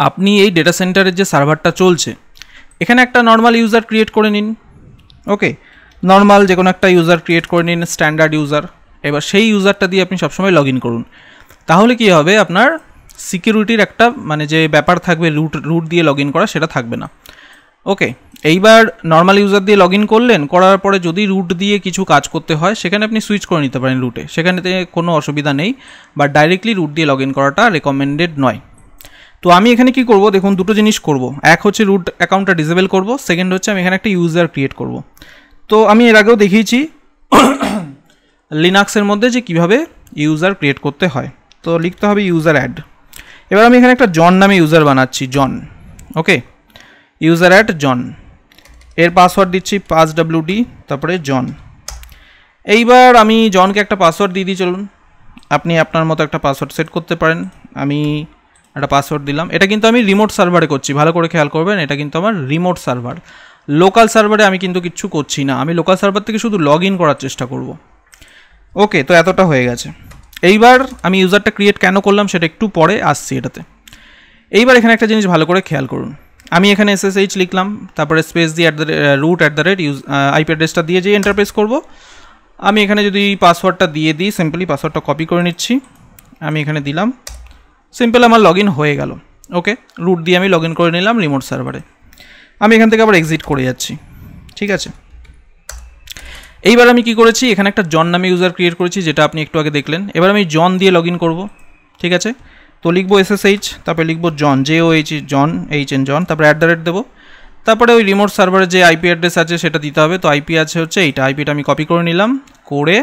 আপনি এই ডেটা সেন্টারের যে সার্ভারটা চলছে এখানে একটা নর্মাল ইউজার ক্রিয়েট করে নিন। ওকে, নর্মাল যে কোনো একটা ইউজার ক্রিয়েট করে নিন, স্ট্যান্ডার্ড ইউজার। এবার সেই ইউজারটা দিয়ে আপনি সবসময় লগ ইন করুন, তাহলে কি হবে আপনার সিকিউরিটির একটা মানে যে ব্যাপার থাকবে রুট দিয়ে লগ ইন করা সেটা থাকবে না। ওকে, এইবার নর্মাল ইউজার দিয়ে লগ ইন করলেন, করার পরে যদি রুট দিয়ে কিছু কাজ করতে হয় সেখানে আপনি সুইচ করে নিতে পারেন রুটে, সেখানেতে কোনো অসুবিধা নেই, বাট ডাইরেক্টলি রুট দিয়ে লগ ইন করাটা রেকমেন্ডেড নয়। তো আমি এখানে কি করব, দেখুন দুটো জিনিস করব, এক হচ্ছে রুট অ্যাকাউন্টটা ডিসেবল করব, সেকেন্ড হচ্ছে আমি এখানে একটা ইউজার ক্রিয়েট করব। তো আমি এর আগেও দেখিয়েছি লিনাক্সের মধ্যে যে কিভাবে ইউজার ক্রিয়েট করতে হয়। তো লিখতে হবে ইউজার অ্যাড। এবার আমি এখানে একটা জন নামে ইউজার বানাচ্ছি, জন। ওকে, ইউজার অ্যাড জন, এর পাসওয়ার্ড দিচ্ছি 5wd তারপরে জন। এইবার আমি জনকে একটা পাসওয়ার্ড দিয়ে দিই, চলুন আপনি আপনার মতো একটা পাসওয়ার্ড সেট করতে পারেন। আমি একটা পাসওয়ার্ড দিলাম, এটা কিন্তু আমি রিমোট সার্ভারে করছি, ভালো করে খেয়াল করবেন, এটা কিন্তু আমার রিমোট সার্ভার, লোকাল সার্ভারে আমি কিন্তু কিচ্ছু করছি না, আমি লোকাল সার্ভার থেকে শুধু লগ ইন করার চেষ্টা করব। ওকে, তো এতটা হয়ে গেছে। এইবার আমি ইউজারটা ক্রিয়েট কেন করলাম সেটা একটু পরে আসছি এটাতে। এইবার এখানে একটা জিনিস ভালো করে খেয়াল করুন, আমি এখানে SSH লিখলাম, তারপরে স্পেস দিয়ে root আইপি অ্যাড্রেসটা দিয়ে যে এন্টার প্রেস করব। আমি এখানে যদি পাসওয়ার্ডটা দিয়ে দিই, সিম্পলি পাসওয়ার্ডটা কপি করে নিচ্ছি, আমি এখানে দিলাম, সিম্পল আমার লগ ইন হয়ে গেল। ওকে, রুট দিয়ে আমি লগ ইন করে নিলাম রিমোট সার্ভারে। আমি এখান থেকে আবার এক্সিট করে যাচ্ছি, ঠিক আছে। এইবার আমি কি করেছি, এখানে একটা জন নামে ইউজার ক্রিয়েট করেছি যেটা আপনি একটু আগে দেখলেন। এবার আমি জন দিয়ে লগ ইন করবো, ঠিক আছে। তো লিখবো SSH, তারপরে লিখবো জন, JOH জন, HN জন, তারপরে @ দেবো, তারপরে ওই রিমোট সার্ভারের যে আইপি অ্যাড্রেস আছে সেটা দিতে হবে। তো আইপি আছে হচ্ছে এইটা, আইপিটা আমি কপি করে নিলাম, করে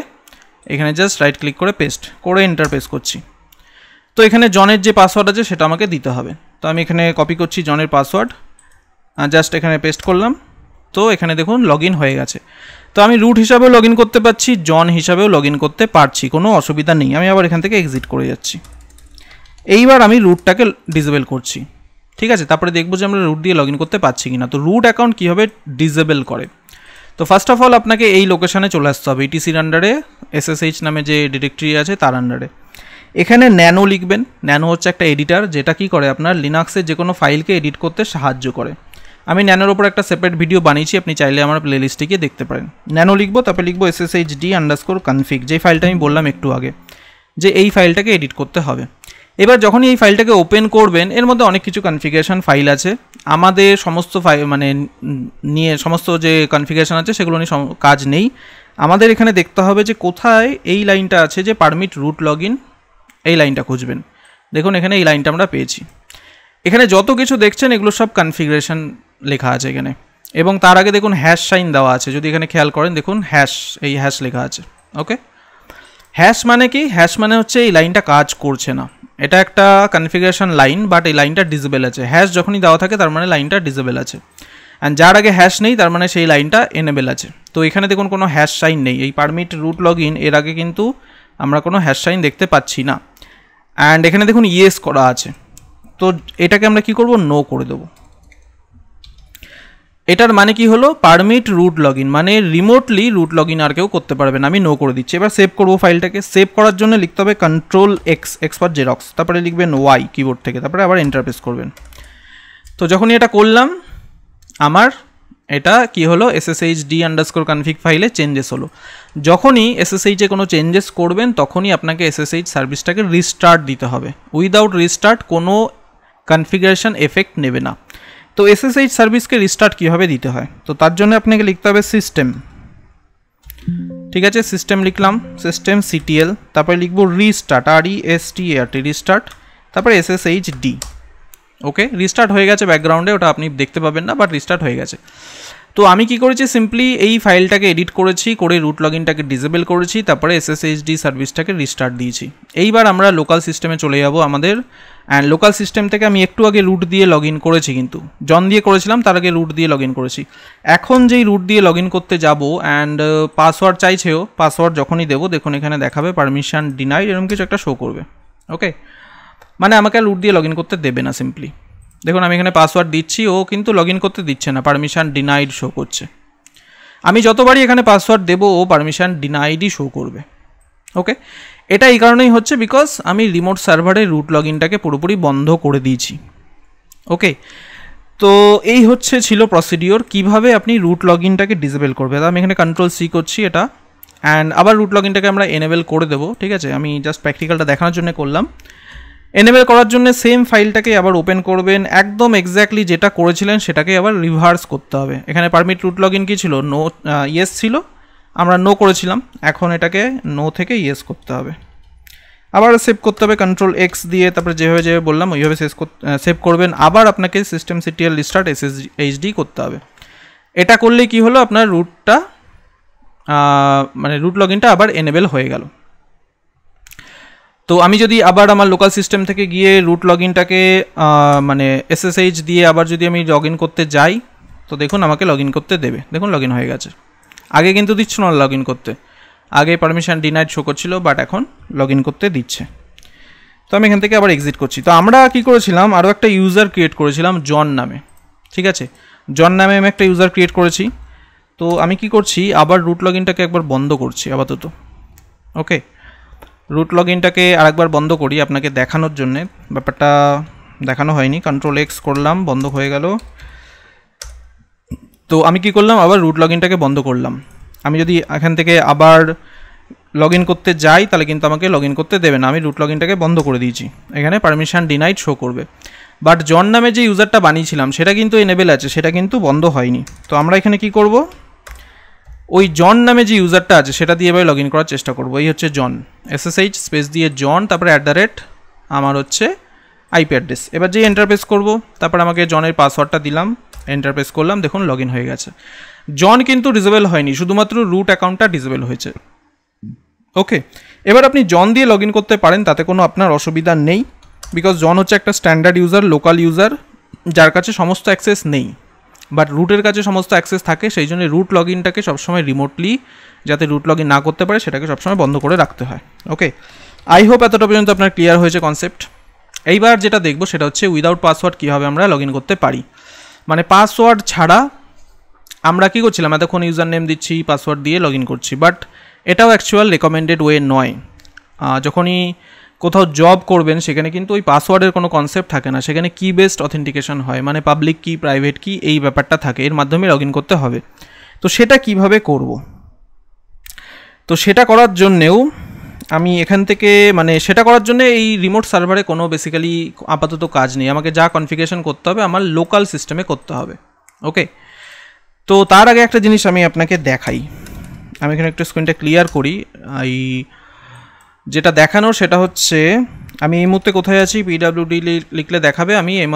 এখানে জাস্ট রাইট ক্লিক করে পেস্ট করে এন্টার প্রেস করছি। তো এখানে জনের যে পাসওয়ার্ড আছে সেটা আমাকে দিতে হবে। তো আমি এখানে কপি করছি জনের পাসওয়ার্ড, জাস্ট এখানে পেস্ট করলাম। তো এখানে দেখুন লগ ইন হয়ে গেছে। তো আমি রুট হিসাবেও লগ ইন করতে পারছি, জন হিসাবেও লগ ইন করতে পারছি, কোনো অসুবিধা নেই। আমি আবার এখান থেকে এক্সিট করে যাচ্ছি। এইবার আমি রুটটাকে ডিসেবল করছি, ঠিক আছে। তারপরে দেখবো যে আমরা রুট দিয়ে লগ ইন করতে পারছি কিনা। তো রুট অ্যাকাউন্ট কীভাবে ডিসেবল করে, তো ফার্স্ট অফ অল আপনাকে এই লোকেশানে চলে আসতে হবে, ইটিসির আন্ডারে SSH নামে যে ডিরেক্টরি আছে তার আন্ডারে। এখানে ন্যানো লিখবেন। ন্যানো হচ্ছে একটা এডিটার যেটা কি করে আপনার লিনাক্সের যে কোনো ফাইলকে এডিট করতে সাহায্য করে। আমি ন্যানোর ওপর একটা সেপারেট ভিডিও বানিয়েছি, আপনি চাইলে আমার প্লেলিস্টে গিয়ে দেখতে পারেন। ন্যানো লিখবো, তারপরে লিখবো sshd_config, যেই ফাইলটা আমি বললাম একটু আগে যে এই ফাইলটাকে এডিট করতে হবে। এবার যখনই এই ফাইলটাকে ওপেন করবেন, এর মধ্যে অনেক কিছু কনফিগারেশন ফাইল আছে। আমাদের সমস্ত ফাইল মানে নিয়ে সমস্ত যে কনফিগারেশন আছে সেগুলো নিয়ে কাজ নেই। আমাদের এখানে দেখতে হবে যে কোথায় এই লাইনটা আছে যে পারমিট রুট লগ ইন, এই লাইনটা খুঁজবেন। দেখুন এখানে এই লাইনটা আমরা পেয়েছি। এখানে যত কিছু দেখছেন এগুলো সব কনফিগারেশন লেখা আছে এখানে, এবং তার আগে দেখুন হ্যাশ সাইন দেওয়া আছে। যদি এখানে খেয়াল করেন দেখুন এই হ্যাশ লেখা আছে। ওকে, হ্যাশ মানে কি? হ্যাশ মানে হচ্ছে এই লাইনটা কাজ করছে না, এটা একটা কনফিগারেশন লাইন, বাট এই লাইনটা ডিসেবল আছে। হ্যাশ যখনই দেওয়া থাকে তার মানে লাইনটা ডিসেবল আছে, অ্যান্ড যার আগে হ্যাশ নেই তার মানে সেই লাইনটা এনেবেল আছে। তো এখানে দেখুন কোনো হ্যাশ সাইন নেই, এই পারমিট রুট লগ ইন এর আগে কিন্তু আমরা কোনো হ্যাশ সাইন দেখতে পাচ্ছি না। অ্যান্ড এখানে দেখুন ইয়েস করা আছে, তো এটাকে আমরা কি করব? নো করে দেবো। এটার মানে কি হলো? পারমিট রুট লগ ইন মানে রিমোটলি রুট লগ ইন আর কেউ করতে পারবে না, আমি নো করে দিচ্ছি। এবার সেভ করবো ফাইলটাকে। সেভ করার জন্য লিখতে হবে Ctrl+X ফর জেরক্স, তারপরে লিখবেন Y কিবোর্ড থেকে, তারপরে আবার এন্টার প্রেস করবেন। তো যখনই এটা করলাম আমার এটা কি হলো? sshd_config ফাইলে চেঞ্জেস হলো। যখনই SSH এ কোনো চেঞ্জেস করবেন তখনই আপনাকে SSH সার্ভিসটাকে রিস্টার্ট দিতে হবে। উইদাউট রিস্টার্ট কোনো কনফিগারেশন এফেক্ট নেবে না। তো SSH সার্ভিসকে রিস্টার্ট কীভাবে দিতে হয়, তো তার জন্য আপনাকে লিখতে হবে সিস্টেম, ঠিক আছে। সিস্টেম লিখলাম, সিস্টেম CTL, তারপরে লিখবো রিস্টার্ট RESTART রিস্টার্ট, তারপরে SSHD। ওকে, রিস্টার্ট হয়ে গেছে ব্যাকগ্রাউন্ডে, ওটা আপনি দেখতে পাবেন না, বাট রিস্টার্ট হয়ে গেছে। তো আমি কি করেছি? সিম্পলি এই ফাইলটাকে এডিট করেছি, করে রুট লগ ইনটাকে ডিসেবল করেছি, তারপরে SSHD সার্ভিসটাকে রিস্টার্ট দিয়েছি। এইবার আমরা লোকাল সিস্টেমে চলে যাব আমাদের, অ্যান্ড লোকাল সিস্টেম থেকে আমি একটু আগে রুট দিয়ে লগ ইন করেছি, কিন্তু জন দিয়ে করেছিলাম, তার আগে রুট দিয়ে লগ ইন করেছি। এখন যেই রুট দিয়ে লগ ইন করতে যাব অ্যান্ড পাসওয়ার্ড চাইছেও, পাসওয়ার্ড যখনই দেবো দেখুন এখানে দেখাবে পারমিশন ডিনাইড, এরকম কিছু একটা শো করবে। ওকে, মানে আমাকে রুট দিয়ে লগ ইন করতে দেবে না। সিম্পলি দেখুন আমি এখানে পাসওয়ার্ড দিচ্ছি, ও কিন্তু লগ ইন করতে দিচ্ছে না, পারমিশন ডিনাইড শো করছে। আমি যতবারই এখানে পাসওয়ার্ড দেবো ও পারমিশন ডিনাইডই শো করবে। ওকে, এটা এই কারণেই হচ্ছে বিকজ আমি রিমোট সার্ভারে রুট লগ ইনটাকে পুরোপুরি বন্ধ করে দিয়েছি। ওকে, তো এই ছিল প্রসিডিওর কীভাবে আপনি রুট লগ ইনটাকে ডিসেবল করবে। আমি এখানে Ctrl+C করছি এটা, অ্যান্ড আবার রুট লগ ইনটাকে আমরা এনেবেল করে দেবো, ঠিক আছে। আমি জাস্ট প্র্যাকটিক্যালটা দেখানোর জন্য করলাম। এনেবেল করার জন্য সেম ফাইলটাকে আবার ওপেন করবেন, একদম এক্স্যাক্টলি যেটা করেছিলেন সেটাকে আবার রিভার্স করতে হবে। এখানে পারমিট রুট লগ ইন কী ছিল? নো, ইয়েস ছিল, আমরা নো করেছিলাম, এখন এটাকে নো থেকে ইয়েস করতে হবে। আবার সেভ করতে হবে Ctrl+X দিয়ে, তারপরে যেভাবে বললাম ওইভাবে সেভ করবেন। আবার আপনাকে সিস্টেম CTL রিস্টার্ট SSHD করতে হবে। এটা করলে কি হলো? আপনার রুটটা মানে রুট লগ ইনটা আবার এনেবেল হয়ে গেল। তো আমি যদি আবার আমার লোকাল সিস্টেম থেকে গিয়ে রুট লগ ইনটাকে মানে SSH দিয়ে আবার যদি আমি লগ ইন করতে যাই, তো দেখুন আমাকে লগ ইন করতে দেবে। দেখুন লগ ইন হয়ে গেছে, আগে কিন্তু দিচ্ছিল না লগ ইন করতে, আগে পারমিশন ডিনাইড শো করছিল, বাট এখন লগ ইন করতে দিচ্ছে। তো আমি এখান থেকে আবার এক্সিট করছি। তো আমরা কি করেছিলাম? আরও একটা ইউজার ক্রিয়েট করেছিলাম জন নামে, ঠিক আছে। জন নামে আমি একটা ইউজার ক্রিয়েট করেছি। তো আমি কি করছি? আবার রুট লগ ইনটাকে একবার বন্ধ করছি আপাতত। ওকে, রুট লগ ইনটাকে আরেকবার বন্ধ করি আপনাকে দেখানোর জন্যে, ব্যাপারটা দেখানো হয়নি। Ctrl+X করলাম, বন্ধ হয়ে গেল। তো আমি কি করলাম? আবার রুট লগ ইনটাকে বন্ধ করলাম। আমি যদি এখান থেকে আবার লগ ইন করতে যাই তাহলে কিন্তু আমাকে লগ ইন করতে দেবে না, আমি রুট লগ ইনটাকে বন্ধ করে দিয়েছি। এখানে পারমিশন ডিনাইড শো করবে, বাট জন নামে যে ইউজারটা বানিয়েছিলাম সেটা কিন্তু এনেবেল আছে, সেটা কিন্তু বন্ধ হয়নি। তো আমরা এখানে কি করব? ওই জন নামে যে ইউজারটা আছে সেটা দিয়ে এবার লগ ইন করার চেষ্টা করবো। এই হচ্ছে জন, SSH স্পেস দিয়ে জন, তারপরে @ আমার আইপি অ্যাড্রেস। এবার যে এন্টার প্রেস করব, তারপর আমাকে জনের পাসওয়ার্ডটা দিলাম, এন্টার প্রেস করলাম, দেখুন লগ ইন হয়ে গেছে। জন কিন্তু ডিসেবল হয়নি, শুধুমাত্র রুট অ্যাকাউন্টটা ডিসেবল হয়েছে। ওকে, এবার আপনি জন দিয়ে লগ ইন করতে পারেন, তাতে কোনো আপনার অসুবিধা নেই, বিকজ জন হচ্ছে একটা স্ট্যান্ডার্ড ইউজার, লোকাল ইউজার, যার কাছে সমস্ত অ্যাক্সেস নেই, বাট রুটের কাছে সমস্ত অ্যাক্সেস থাকে। সেই জন্য রুট লগ ইনটাকে সবসময় রিমোটলি, যাতে রুট লগ ইন না করতে পারে, সেটাকে সবসময় বন্ধ করে রাখতে হয়। ওকে, আই হোপ এতটা পর্যন্ত আপনার ক্লিয়ার হয়েছে কনসেপ্ট। এইবার যেটা দেখবো সেটা হচ্ছে উইদাউট পাসওয়ার্ড কীভাবে আমরা লগ ইন করতে পারি। মানে পাসওয়ার্ড ছাড়া আমরা কী করছিলাম, এতক্ষণ ইউজার নেম দিচ্ছি, পাসওয়ার্ড দিয়ে লগ ইন করছি, বাট এটাও অ্যাকচুয়াল রেকমেন্ডেড ওয়ে নয়। যখনই কোথাও জব করবেন সেখানে কিন্তু ওই পাসওয়ার্ডের কোনো কনসেপ্ট থাকে না, সেখানে কি বেসড অথেন্টিকেশন হয়, মানে পাবলিক কি প্রাইভেট কি এই ব্যাপারটা থাকে, এর মাধ্যমে লগ ইন করতে হবে। তো সেটা কিভাবে করব, তো সেটা করার জন্যেও আমি এখান থেকে, মানে সেটা করার জন্য এই রিমোট সার্ভারে কোনো বেসিক্যালি আপাতত কাজ নেই, আমাকে যা কনফিগারেশন করতে হবে আমার লোকাল সিস্টেমে করতে হবে। ওকে, তো তার আগে একটা জিনিস আমি আপনাকে দেখাই, আমি এখানে একটু স্ক্রিনটা ক্লিয়ার করি। এই যেটা দেখানোর সেটা হচ্ছে আমি এই মুহূর্তে কোথায় আছি, পিডাব্লিউডি লিখলে দেখাবে আমি এই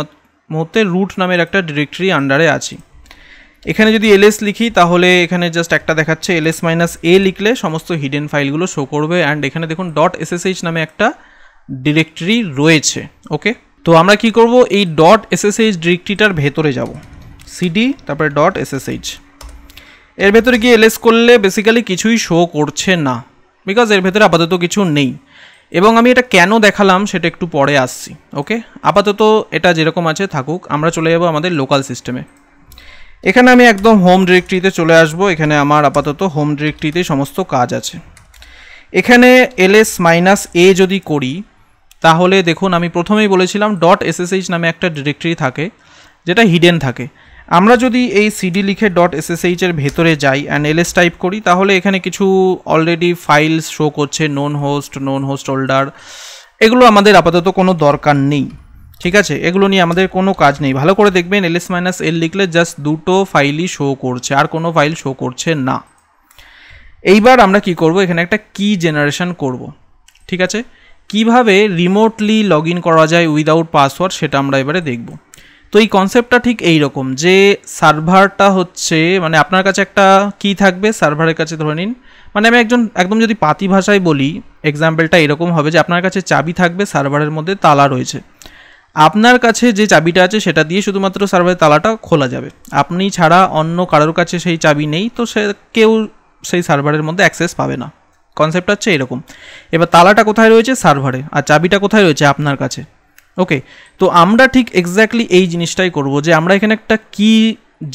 মুহূর্তে রুট নামের একটা ডিরেক্টরি আন্ডারে আছি। এখানে যদি এলএস লিখি তাহলে এখানে জাস্ট একটা দেখাচ্ছে, ls-a লিখলে সমস্ত হিডেন ফাইলগুলো শো করবে, অ্যান্ড এখানে দেখুন .ssh নামে একটা ডিরেক্টরি রয়েছে। ওকে, তো আমরা কি করব, এই .ssh ডিরেক্টরিটার ভেতরে যাব, সিডি তারপরে .ssh, এর ভেতরে গিয়ে এলএস করলে বেসিক্যালি কিছুই শো করছে না, বিকজ এর ভেতরে আপাতত কিছু নেই। এবং আমি এটা কেন দেখালাম সেটা একটু পরে আসছি। ওকে, আপাতত এটা যেরকম আছে থাকুক, আমরা চলে যাব আমাদের লোকাল সিস্টেমে। এখানে আমি একদম হোম ডিরেক্টরিতে চলে আসব, এখানে আমার আপাতত হোম ডিরেক্টরিতে সমস্ত কাজ আছে। এখানে ls-a যদি করি তাহলে দেখুন আমি প্রথমেই বলেছিলাম .ssh নামে একটা ডিরেক্টরি থাকে যেটা হিডেন থাকে। আমরা যদি এই সিডি লিখে .ssh এর ভেতরে যাই অ্যান্ড ls টাইপ করি তাহলে এখানে কিছু অলরেডি ফাইলস শো করছে, নোন হোস্ট হোল্ডার, এগুলো আমাদের আপাতত কোনো দরকার নেই, ঠিক আছে, এগুলো নিয়ে আমাদের কোনো কাজ নেই। ভালো করে দেখবেন ls-l লিখলে জাস্ট দুটো ফাইলই শো করছে, আর কোনো ফাইল শো করছে না। এইবার আমরা কি করব, এখানে একটা কি জেনারেশন করব, ঠিক আছে, কিভাবে রিমোটলি লগ ইন করা যায় উইদাউট পাসওয়ার্ড সেটা আমরা এবারে দেখব। তো এই কনসেপ্টটা ঠিক এই রকম যে সার্ভারটা হচ্ছে, মানে আপনার কাছে একটা কি থাকবে সার্ভারের কাছে, ধরে নিন, মানে আমি একদম যদি পাতি ভাষায় বলি এক্সাম্পলটা এরকম হবে যে আপনার কাছে চাবি থাকবে, সার্ভারের মধ্যে তালা রয়েছে, আপনার কাছে যে চাবিটা আছে সেটা দিয়ে শুধুমাত্র সার্ভারের তালাটা খোলা যাবে, আপনি ছাড়া অন্য কারোর কাছে সেই চাবি নেই, তো কেউ সেই সার্ভারের মধ্যে অ্যাক্সেস পাবে না। কনসেপ্টটা হচ্ছে এরকম। এবার তালাটা কোথায় রয়েছে, সার্ভারে, আর চাবিটা কোথায় রয়েছে, আপনার কাছে। ওকে, তো আমরা ঠিক এক্স্যাক্টলি এই জিনিসটাই করব যে আমরা এখানে একটা কি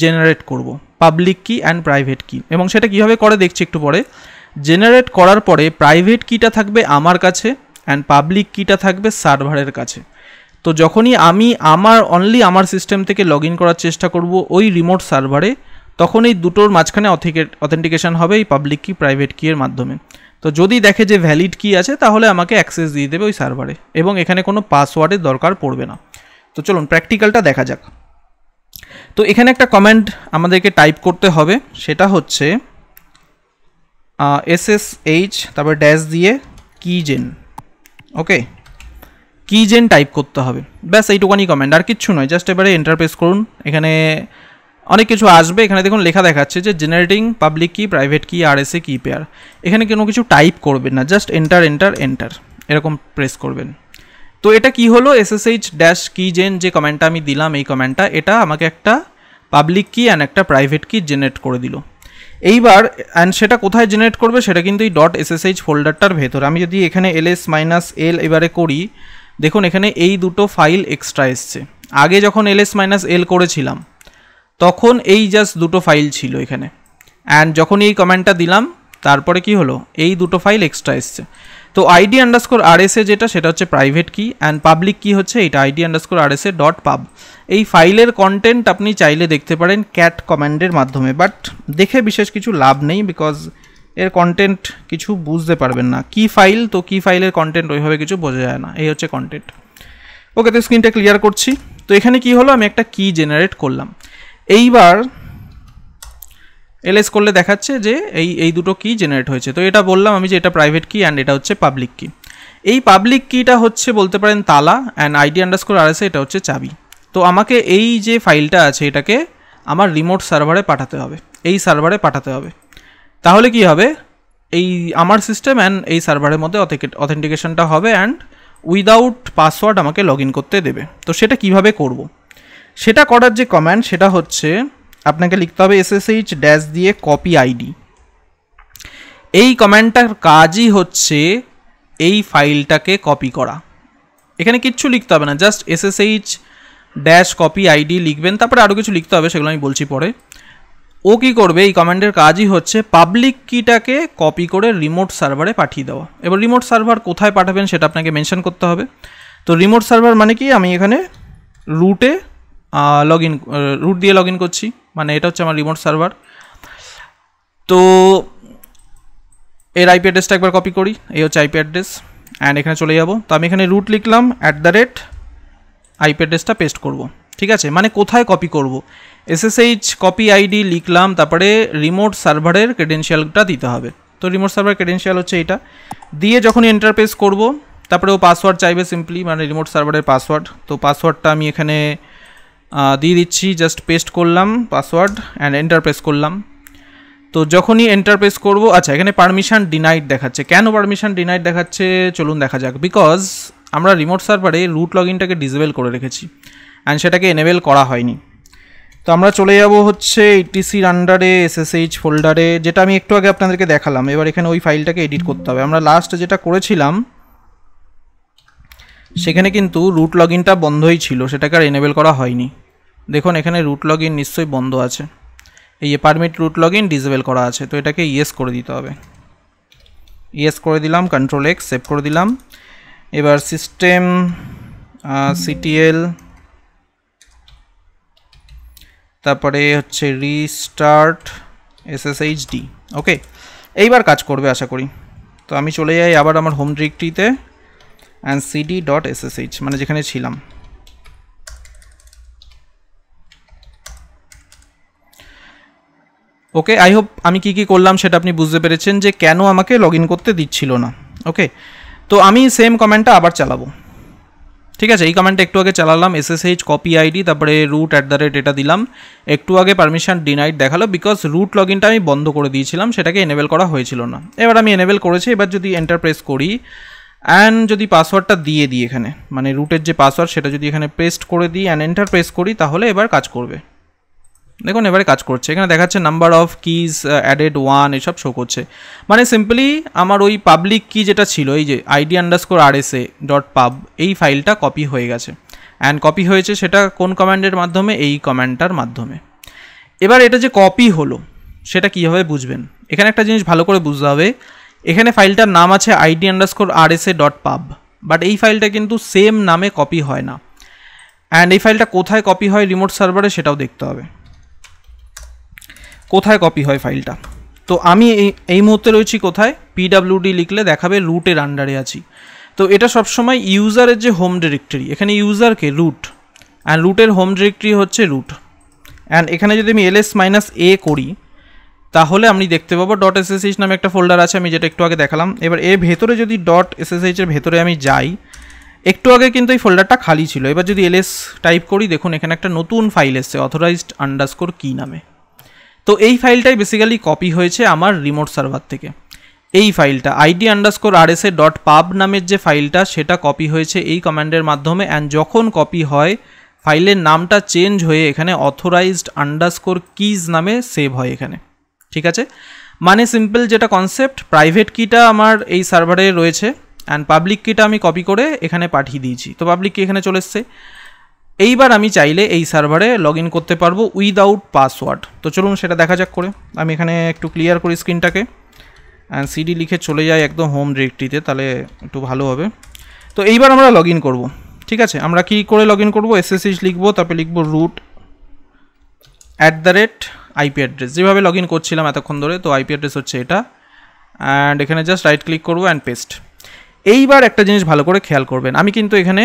জেনারেট করব, পাবলিক কি অ্যান্ড প্রাইভেট কি, এবং সেটা কীভাবে করে দেখছি একটু পরে। জেনারেট করার পরে প্রাইভেট কিটা থাকবে আমার কাছে অ্যান্ড পাবলিক কিটা থাকবে সার্ভারের কাছে। তো যখনই আমি আমার সিস্টেম থেকে লগ ইন করার চেষ্টা করব ওই রিমোট সার্ভারে, তখন এই দুটোর মাঝখানে অথেন্টিকেশন হবে এই পাবলিক কি প্রাইভেট কি এর মাধ্যমে। তো যদি দেখে যে ভ্যালিড কি আছে তাহলে আমাকে অ্যাক্সেস দিয়ে দেবে ওই সার্ভারে, এবং এখানে কোনো পাসওয়ার্ডের দরকার পড়বে না। তো চলুন প্র্যাকটিক্যালটা দেখা যাক। তো এখানে একটা কমান্ড আমাদেরকে টাইপ করতে হবে, সেটা হচ্ছে ssh তারপর ড্যাশ দিয়ে কিজেন। ওকে, কিজেন টাইপ করতে হবে, ব্যাস এইটুকানি কমান্ড, আর কিচ্ছু নয়। জাস্ট এবারে এন্টার প্রেস করুন, এখানে অনেক কিছু আসবে। এখানে দেখুন লেখা দেখাচ্ছে যে জেনারেটিং পাবলিক কি প্রাইভেট কি RSA কি পেয়ার। এখানে কোনো কিছু টাইপ করবেন না, জাস্ট এন্টার এরকম প্রেস করবেন। তো এটা কি হলো, ssh-keygen যে কমান্ডটা আমি দিলাম, এই কমান্ডটা এটা আমাকে একটা পাবলিক কি অ্যান্ড একটা প্রাইভেট কি জেনারেট করে দিল। এইবার অ্যান্ড সেটা কোথায় জেনারেট করবে, সেটা কিন্তু এই .ssh ফোল্ডারটার ভেতর। আমি যদি এখানে ls-l এবারে করি, দেখুন এখানে এই দুটো ফাইল এক্সট্রা এসছে। আগে যখন ls-l করেছিলাম তখন এই জাস্ট দুটো ফাইল ছিল এখানে, অ্যান্ড যখন এই কমেন্টটা দিলাম তারপরে কি হলো, এই দুটো ফাইল এক্সট্রা এসছে। তো id_RSA যেটা সেটা হচ্ছে প্রাইভেট কি, অ্যান্ড পাবলিক কি হচ্ছে এটা id_RSA.pub। এই ফাইলের কন্টেন্ট আপনি চাইলে দেখতে পারেন ক্যাট কমান্ডের মাধ্যমে, বাট দেখে বিশেষ কিছু লাভ নেই, বিকজ এর কন্টেন্ট কিছু বুঝতে পারবেন না। কি ফাইল, তো কি ফাইলের কন্টেন্ট ওইভাবে কিছু বোঝা যায় না, এই হচ্ছে কন্টেন্ট। ওকে, তো স্ক্রিনটা ক্লিয়ার করছি। তো এখানে কি হলো, আমি একটা কি জেনারেট করলাম। এইবার ls করলে দেখাচ্ছে যে এই দুটো কি জেনারেট হয়েছে। তো এটা বললাম আমি যে এটা প্রাইভেট কি অ্যান্ড এটা হচ্ছে পাবলিক কি। এই পাবলিক কিটা হচ্ছে বলতে পারেন তালা, অ্যান্ড ID_RSA এটা হচ্ছে চাবি। তো আমাকে এই যে ফাইলটা আছে এটাকে আমার রিমোট সার্ভারে পাঠাতে হবে, এই সার্ভারে পাঠাতে হবে। তাহলে কি হবে, এই আমার সিস্টেম অ্যান্ড এই সার্ভারের মধ্যে অথেন্টিকেশনটা হবে অ্যান্ড উইদাউট পাসওয়ার্ড আমাকে লগ ইন করতে দেবে। তো সেটা কিভাবে করব, সেটা করার যে কমান্ড সেটা হচ্ছে আপনাকে লিখতে হবে SSH- দিয়ে কপি আইডি। এই কমান্ডটার কাজই হচ্ছে এই ফাইলটাকে কপি করা। এখানে কিচ্ছু লিখতে হবে না, জাস্ট SSH-copy ID লিখবেন, তারপরে আরও কিছু লিখতে হবে, সেগুলো আমি বলছি পরে। ও কী করবে, এই কমান্ডের কাজই হচ্ছে পাবলিক কিটাকে কপি করে রিমোট সার্ভারে পাঠিয়ে দেওয়া। এবার রিমোট সার্ভার কোথায় পাঠাবেন সেটা আপনাকে মেনশন করতে হবে। তো রিমোট সার্ভার মানে কি, আমি এখানে রুটে রুট দিয়ে লগ ইন করছি, মানে এটা হচ্ছে আমার রিমোট সার্ভার। তো এর IP অ্যাড্রেসটা একবার কপি করি, এই হচ্ছে IP অ্যাড্রেস, অ্যান্ড এখানে চলে যাব। তো আমি এখানে রুট লিখলাম, @IP অ্যাড্রেসটা পেস্ট করব, ঠিক আছে। মানে কোথায় কপি করব, SSH-copy ID লিখলাম, তারপরে রিমোট সার্ভারের ক্রেডেনশিয়ালটা দিতে হবে। তো রিমোট সার্ভার ক্রেডেনশিয়াল হচ্ছে এটা দিয়ে যখনই এন্টার প্রেস করব, তারপরে ও পাসওয়ার্ড চাইবে সিম্পলি, মানে রিমোট সার্ভারের পাসওয়ার্ড। তো পাসওয়ার্ডটা আমি এখানে দিয়ে দিচ্ছি, জাস্ট পেস্ট করলাম পাসওয়ার্ড অ্যান্ড এন্টার প্রেস করলাম। তো যখনই এন্টার প্রেস করবো, আচ্ছা এখানে পারমিশন ডিনাইড দেখাচ্ছে। কেন পারমিশন ডিনাইড দেখাচ্ছে চলুন দেখা যাক। বিকজ আমরা রিমোট সার্ভারে রুট লগ ইনটাকে ডিসেবল করে রেখেছি অ্যান্ড সেটাকে এনেবেল করা হয়নি। তো আমরা চলে যাব হচ্ছে ETCর আন্ডারে SSH ফোল্ডারে, যেটা আমি একটু আগে আপনাদেরকে দেখালাম। এবার এখানে ওই ফাইলটাকে এডিট করতে হবে। আমরা লাস্ট যেটা করেছিলাম সেখানে কিন্তু রুট লগ ইনটা বন্ধই ছিল, সেটাকে আর এনেবেল করা হয়নি। দেখুন এখানে রুট লগ ইন নিশ্চয়ই বন্ধ আছে, এই permit root login disable করা আছে। তো এটাকে ইয়েস করে দিতে হবে, ইয়েস করে দিলাম, Ctrl+X সেভ করে দিলাম। এবার সিস্টেম CTL, তারপরে হচ্ছে রিস্টার্ট SSHD, ওকে এইবার কাজ করবে আশা করি। তো আমি চলে যাই আবার আমার হোম ডিরেক্টরিতে অ্যান্ড cd.ssh, মানে যেখানে ছিলাম। ওকে, আই হোপ আমি কি করলাম সেটা আপনি বুঝতে পেরেছেন যে কেন আমাকে লগ ইন করতে দিচ্ছিল না। ওকে, তো আমি সেম কমেন্টটা আবার চালাবো, ঠিক আছে। এই কমেন্টটা একটু আগে চালালাম, SSH-copy ID, তারপরে root@ এটা দিলাম। একটু আগে পারমিশন ডিনাইড দেখালো বিকজ রুট লগ ইনটা আমি বন্ধ করে দিয়েছিলাম, সেটাকে এনেবেল করা হয়েছিল না। এবার আমি এনেবেল করেছি। এবার যদি এন্টার প্রেস করি অ্যান্ড যদি পাসওয়ার্ডটা দিয়ে দিই এখানে, মানে রুটের যে পাসওয়ার্ড সেটা যদি এখানে পেস্ট করে দিই অ্যান্ড এন্টার প্রেস করি, তাহলে এবার কাজ করবে। দেখুন এবারে কাজ করছে, এখানে দেখাচ্ছে নাম্বার অফ কিজ অ্যাডেড 1 এসব শো করছে। মানে সিম্পলি আমার ওই পাবলিক কি যেটা ছিল, এই যে ID_RSA.pub, এই ফাইলটা কপি হয়ে গেছে অ্যান্ড কপি হয়েছে সেটা কোন কমান্ডের মাধ্যমে, এই কমান্ডটার মাধ্যমে। এবার এটা যে কপি হলো সেটা কীভাবে বুঝবেন, এখানে একটা জিনিস ভালো করে বুঝতে হবে। এখানে ফাইলটার নাম আছে ID_RSA.pub, বাট এই ফাইলটা কিন্তু সেম নামে কপি হয় না। অ্যান্ড এই ফাইলটা কোথায় কপি হয় রিমোট সার্ভারে সেটাও দেখতে হবে, কোথায় কপি হয় ফাইলটা। তো আমি এই মুহূর্তে রয়েছি কোথায়, PWD লিখলে দেখাবে রুটের আন্ডারে আছি। তো এটা সবসময় ইউজারের যে হোম ডিরেক্টরি, এখানে ইউজারকে রুট অ্যান্ড রুটের হোম ডিরেক্টরি হচ্ছে রুট। অ্যান্ড এখানে যদি আমি ls-a করি তাহলে আমি দেখতে পাবো .ssh নামে একটা ফোল্ডার আছে, আমি যেটা একটু আগে দেখালাম। এবার এর ভেতরে যদি .ssh এর ভেতরে আমি যাই, একটু আগে কিন্তু এই ফোল্ডারটা খালি ছিল। এবার যদি ls টাইপ করি, দেখুন এখানে একটা নতুন ফাইল এসছে authorized_key নামে। তো এই ফাইলটাই বেসিক্যালি কপি হয়েছে আমার রিমোট সার্ভার থেকে। এই ফাইলটা ID_RSA.pub নামের যে ফাইলটা সেটা কপি হয়েছে এই কমান্ডের মাধ্যমে। অ্যান্ড যখন কপি হয় ফাইলের নামটা চেঞ্জ হয়ে এখানে authorized_keys নামে সেভ হয় এখানে, ঠিক আছে। মানে সিম্পল যেটা কনসেপ্ট, প্রাইভেট কিটা আমার এই সার্ভারে রয়েছে অ্যান্ড পাবলিক কিটা আমি কপি করে এখানে পাঠিয়ে দিয়েছি। তো পাবলিক কি এখানে চলে এসছে। এইবার আমি চাইলে এই সার্ভারে লগ ইন করতে পারবো উইদাউট পাসওয়ার্ড। তো চলুন সেটা দেখা যাক করে। আমি এখানে একটু ক্লিয়ার করি স্ক্রিনটাকে অ্যান্ড সিডি লিখে চলে যাই একদম হোম ডিরেক্টরিতে, তাহলে একটু ভালো হবে। তো এইবার আমরা লগ ইন করবো, ঠিক আছে। আমরা কি করে লগ ইন করবো, SSH লিখবো, তারপরে লিখবো root @IP অ্যাড্রেস, যেভাবে লগ ইন করছিলাম এতক্ষণ ধরে। তো IP অ্যাড্রেস হচ্ছে এটা অ্যান্ড এখানে জাস্ট রাইট ক্লিক করবো অ্যান্ড পেস্ট। এইবার একটা জিনিস ভালো করে খেয়াল করবেন, আমি কিন্তু এখানে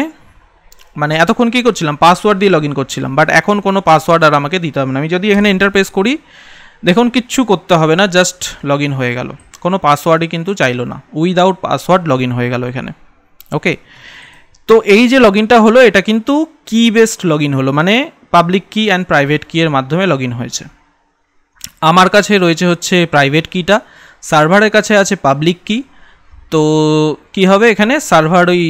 মানে এতক্ষণ কী করছিলাম, পাসওয়ার্ড দিয়ে লগ ইন করছিলাম, বাট এখন কোনো পাসওয়ার্ড আর আমাকে দিতে হবে না। আমি যদি এখানে এন্টার প্রেস করি, দেখুন কিচ্ছু করতে হবে না, জাস্ট লগ ইন হয়ে গেল, কোনো পাসওয়ার্ডই কিন্তু চাইলো না, উইদাউট পাসওয়ার্ড লগ ইন হয়ে গেল এখানে, ওকে, তো এই যে লগ ইনটা হলো এটা কিন্তু কি বেসড লগ ইন হলো, মানে পাবলিক কি অ্যান্ড প্রাইভেট কি এর মাধ্যমে লগ ইন হয়েছে। আমার কাছে রয়েছে হচ্ছে প্রাইভেট কিটা, সার্ভারের কাছে আছে পাবলিক কি। তো কি হবে এখানে সার্ভার ওই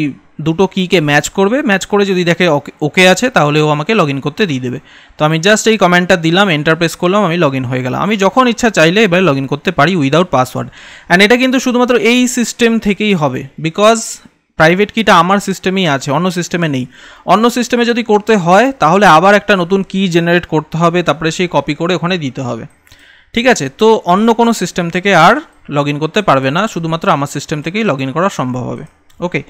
দুটো কিকে ম্যাচ করবে, ম্যাচ করে যদি দেখে ওকে আছে তাহলে ও আমাকে লগ ইন করতে দিয়ে দেবে। তো আমি জাস্ট এই কমেন্টটা দিলাম, এন্টার প্রেস করলাম, আমি লগ ইন হয়ে গেলাম। আমি যখন ইচ্ছা চাইলে এবারে লগ ইন করতে পারি উইদাউট পাসওয়ার্ড। অ্যান্ড এটা কিন্তু শুধুমাত্র এই সিস্টেম থেকেই হবে, বিকজ প্রাইভেট কিটা আমার সিস্টেমেই আছে, অন্য সিস্টেমে নেই। অন্য সিস্টেমে যদি করতে হয় তাহলে আবার একটা নতুন কি জেনারেট করতে হবে, তারপরে সেই কপি করে ওখানে দিতে হবে। ঠিক আছে, তো অন্য কোনো সিস্টেম থেকে আর লগ ইন করতে পারবে না, শুধুমাত্র আমার সিস্টেম থেকেই লগ ইন করা সম্ভব হবে। ওকে,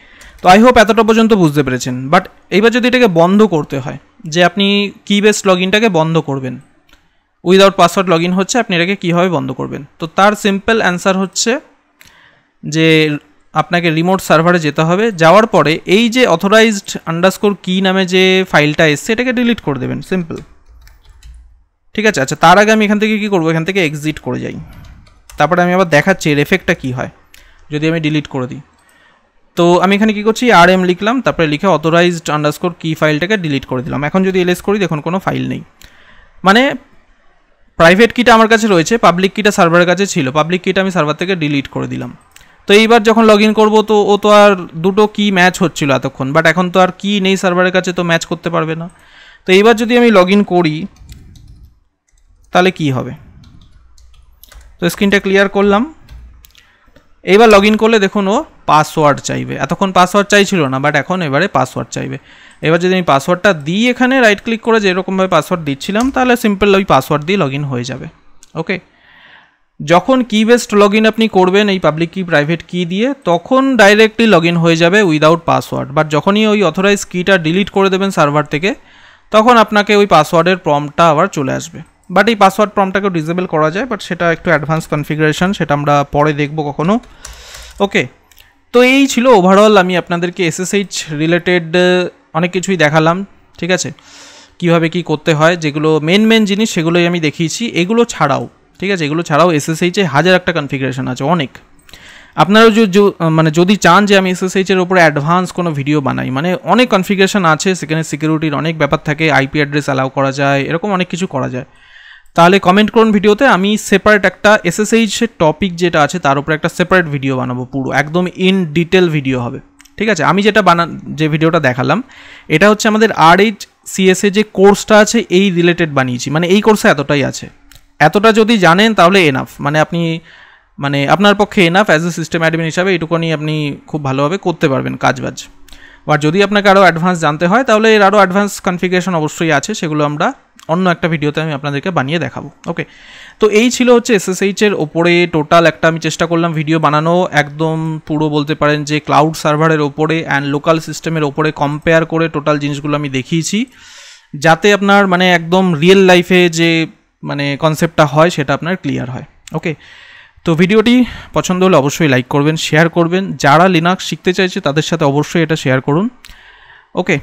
তো আই হোপ এতটা পর্যন্ত বুঝতে পেরেছেন। বাট এইবার যদি এটাকে বন্ধ করতে হয়, যে আপনি কি বেসড লগ ইনটাকে বন্ধ করবেন, উইদাউট পাসওয়ার্ড লগ ইন হচ্ছে, আপনি এটাকে কীভাবে বন্ধ করবেন? তো তার সিম্পল অ্যান্সার হচ্ছে যে আপনাকে রিমোট সার্ভারে যেতে হবে, যাওয়ার পরে এই যে অথরাইজড আন্ডারস্কোর কি নামে যে ফাইলটা এসছে এটাকে ডিলিট করে দেবেন, সিম্পল। ঠিক আছে, আচ্ছা তার আগে আমি এখান থেকে কী করবো, এখান থেকে এক্সিট করে যাই, তারপরে আমি আবার দেখাচ্ছি এর এফেক্টটা কী হয় যদি আমি ডিলিট করে দিই। তো আমি এখানে কী করছি, RM লিখলাম, তারপরে লিখে অথরাইজড আন্ডারস্কোর কি ফাইলটাকে ডিলিট করে দিলাম। এখন যদি এলএস করি দেখুন কোনো ফাইল নেই, মানে প্রাইভেট কিটা আমার কাছে রয়েছে, পাবলিক কিটা সার্ভারের কাছে ছিল, পাবলিক কিটা আমি সার্ভার থেকে ডিলিট করে দিলাম। তো এইবার যখন লগ ইন করবো তো ও তো আর দুটো কি ম্যাচ হচ্ছিল এতক্ষণ, বাট এখন তো আর কি নেই সার্ভারের কাছে, তো ম্যাচ করতে পারবে না। তো এইবার যদি আমি লগ ইন করি তাহলে কি হবে, তো স্ক্রিনটা ক্লিয়ার করলাম। এইবার লগ ইন করলে দেখুন ও পাসওয়ার্ড চাইবে, এতক্ষণ পাসওয়ার্ড চাইছিল না, বাট এখন এবারে পাসওয়ার্ড চাইবে। এবার যদি আমি পাসওয়ার্ডটা দিই এখানে রাইট ক্লিক করে যেরকমভাবে পাসওয়ার্ড দিচ্ছিলাম, তাহলে সিম্পল ওই পাসওয়ার্ড দিয়ে লগ ইন হয়ে যাবে। ওকে, যখন কি বেসড লগ ইন আপনি করবেন এই পাবলিক কি প্রাইভেট কি দিয়ে, তখন ডাইরেক্টলি লগ ইন হয়ে যাবে উইদাউট পাসওয়ার্ড। বাট যখনই ওই অথরাইজ কিটা ডিলিট করে দেবেন সার্ভার থেকে, তখন আপনাকে ওই পাসওয়ার্ডের প্রম্পটটা আবার চলে আসবে। বাট এই পাসওয়ার্ড প্রম্পটটাকেও ডিসেবল করা যায়, বাট সেটা একটু অ্যাডভান্স কনফিগারেশন, সেটা আমরা পরে দেখব কখনো। ওকে, তো এই ছিল ওভারঅল, আমি আপনাদেরকে SSH রিলেটেড অনেক কিছুই দেখালাম। ঠিক আছে, কিভাবে কি করতে হয়, যেগুলো মেন জিনিস সেগুলোই আমি দেখিয়েছি। এগুলো ছাড়াও, ঠিক আছে, এগুলো ছাড়াও SSH-এ হাজার একটা কনফিগারেশন আছে, অনেক। আপনারাও মানে যদি চান যে আমি SSH-এর ওপরে অ্যাডভান্স কোনো ভিডিও বানাই, মানে অনেক কনফিগারেশন আছে, সেখানে সিকিউরিটির অনেক ব্যাপার থাকে, IP অ্যাড্রেস অ্যালাউ করা যায়, এরকম অনেক কিছু করা যায়, তাহলে কমেন্ট করুন ভিডিওতে। আমি সেপারেট একটা SSH-এর টপিক যেটা আছে তার উপরে একটা সেপারেট ভিডিও বানাবো, পুরো একদম ইন ডিটেল ভিডিও হবে। ঠিক আছে, আমি যে ভিডিওটা দেখালাম এটা হচ্ছে আমাদের RHCS-এ যে কোর্সটা আছে এই রিলেটেড বানিয়েছি, মানে এই কোর্সে এতটাই আছে। এতটা যদি জানেন তাহলে এনাফ, মানে আপনার পক্ষে enough as a system admin হিসাবে এইটুকুনি আপনি খুব ভালোভাবে করতে পারবেন কাজবাজ। আর যদি আপনাকে আরও অ্যাডভান্স জানতে হয় তাহলে এর আরও অ্যাডভান্স কনফিগারেশন অবশ্যই আছে, সেগুলো আমরা অন্য একটা ভিডিওতে আমি আপনাদেরকে বানিয়ে দেখাবো। ওকে, তো এই ছিল হচ্ছে SSH-এর ওপরে টোটাল একটা আমি চেষ্টা করলাম ভিডিও বানানো, একদম পুরো বলতে পারেন যে ক্লাউড সার্ভারের ওপরে অ্যান্ড লোকাল সিস্টেমের ওপরে কম্পেয়ার করে টোটাল জিনিসগুলো আমি দেখিয়েছি, যাতে আপনার মানে একদম রিয়েল লাইফে যে মানে কনসেপ্টটা হয় সেটা আপনার ক্লিয়ার হয়। ওকে, তো ভিডিওটি পছন্দ হলে অবশ্যই লাইক করবেন, শেয়ার করবেন, যারা লিনাক্স শিখতে চাইছে তাদের সাথে অবশ্যই এটা শেয়ার করুন। ওকে।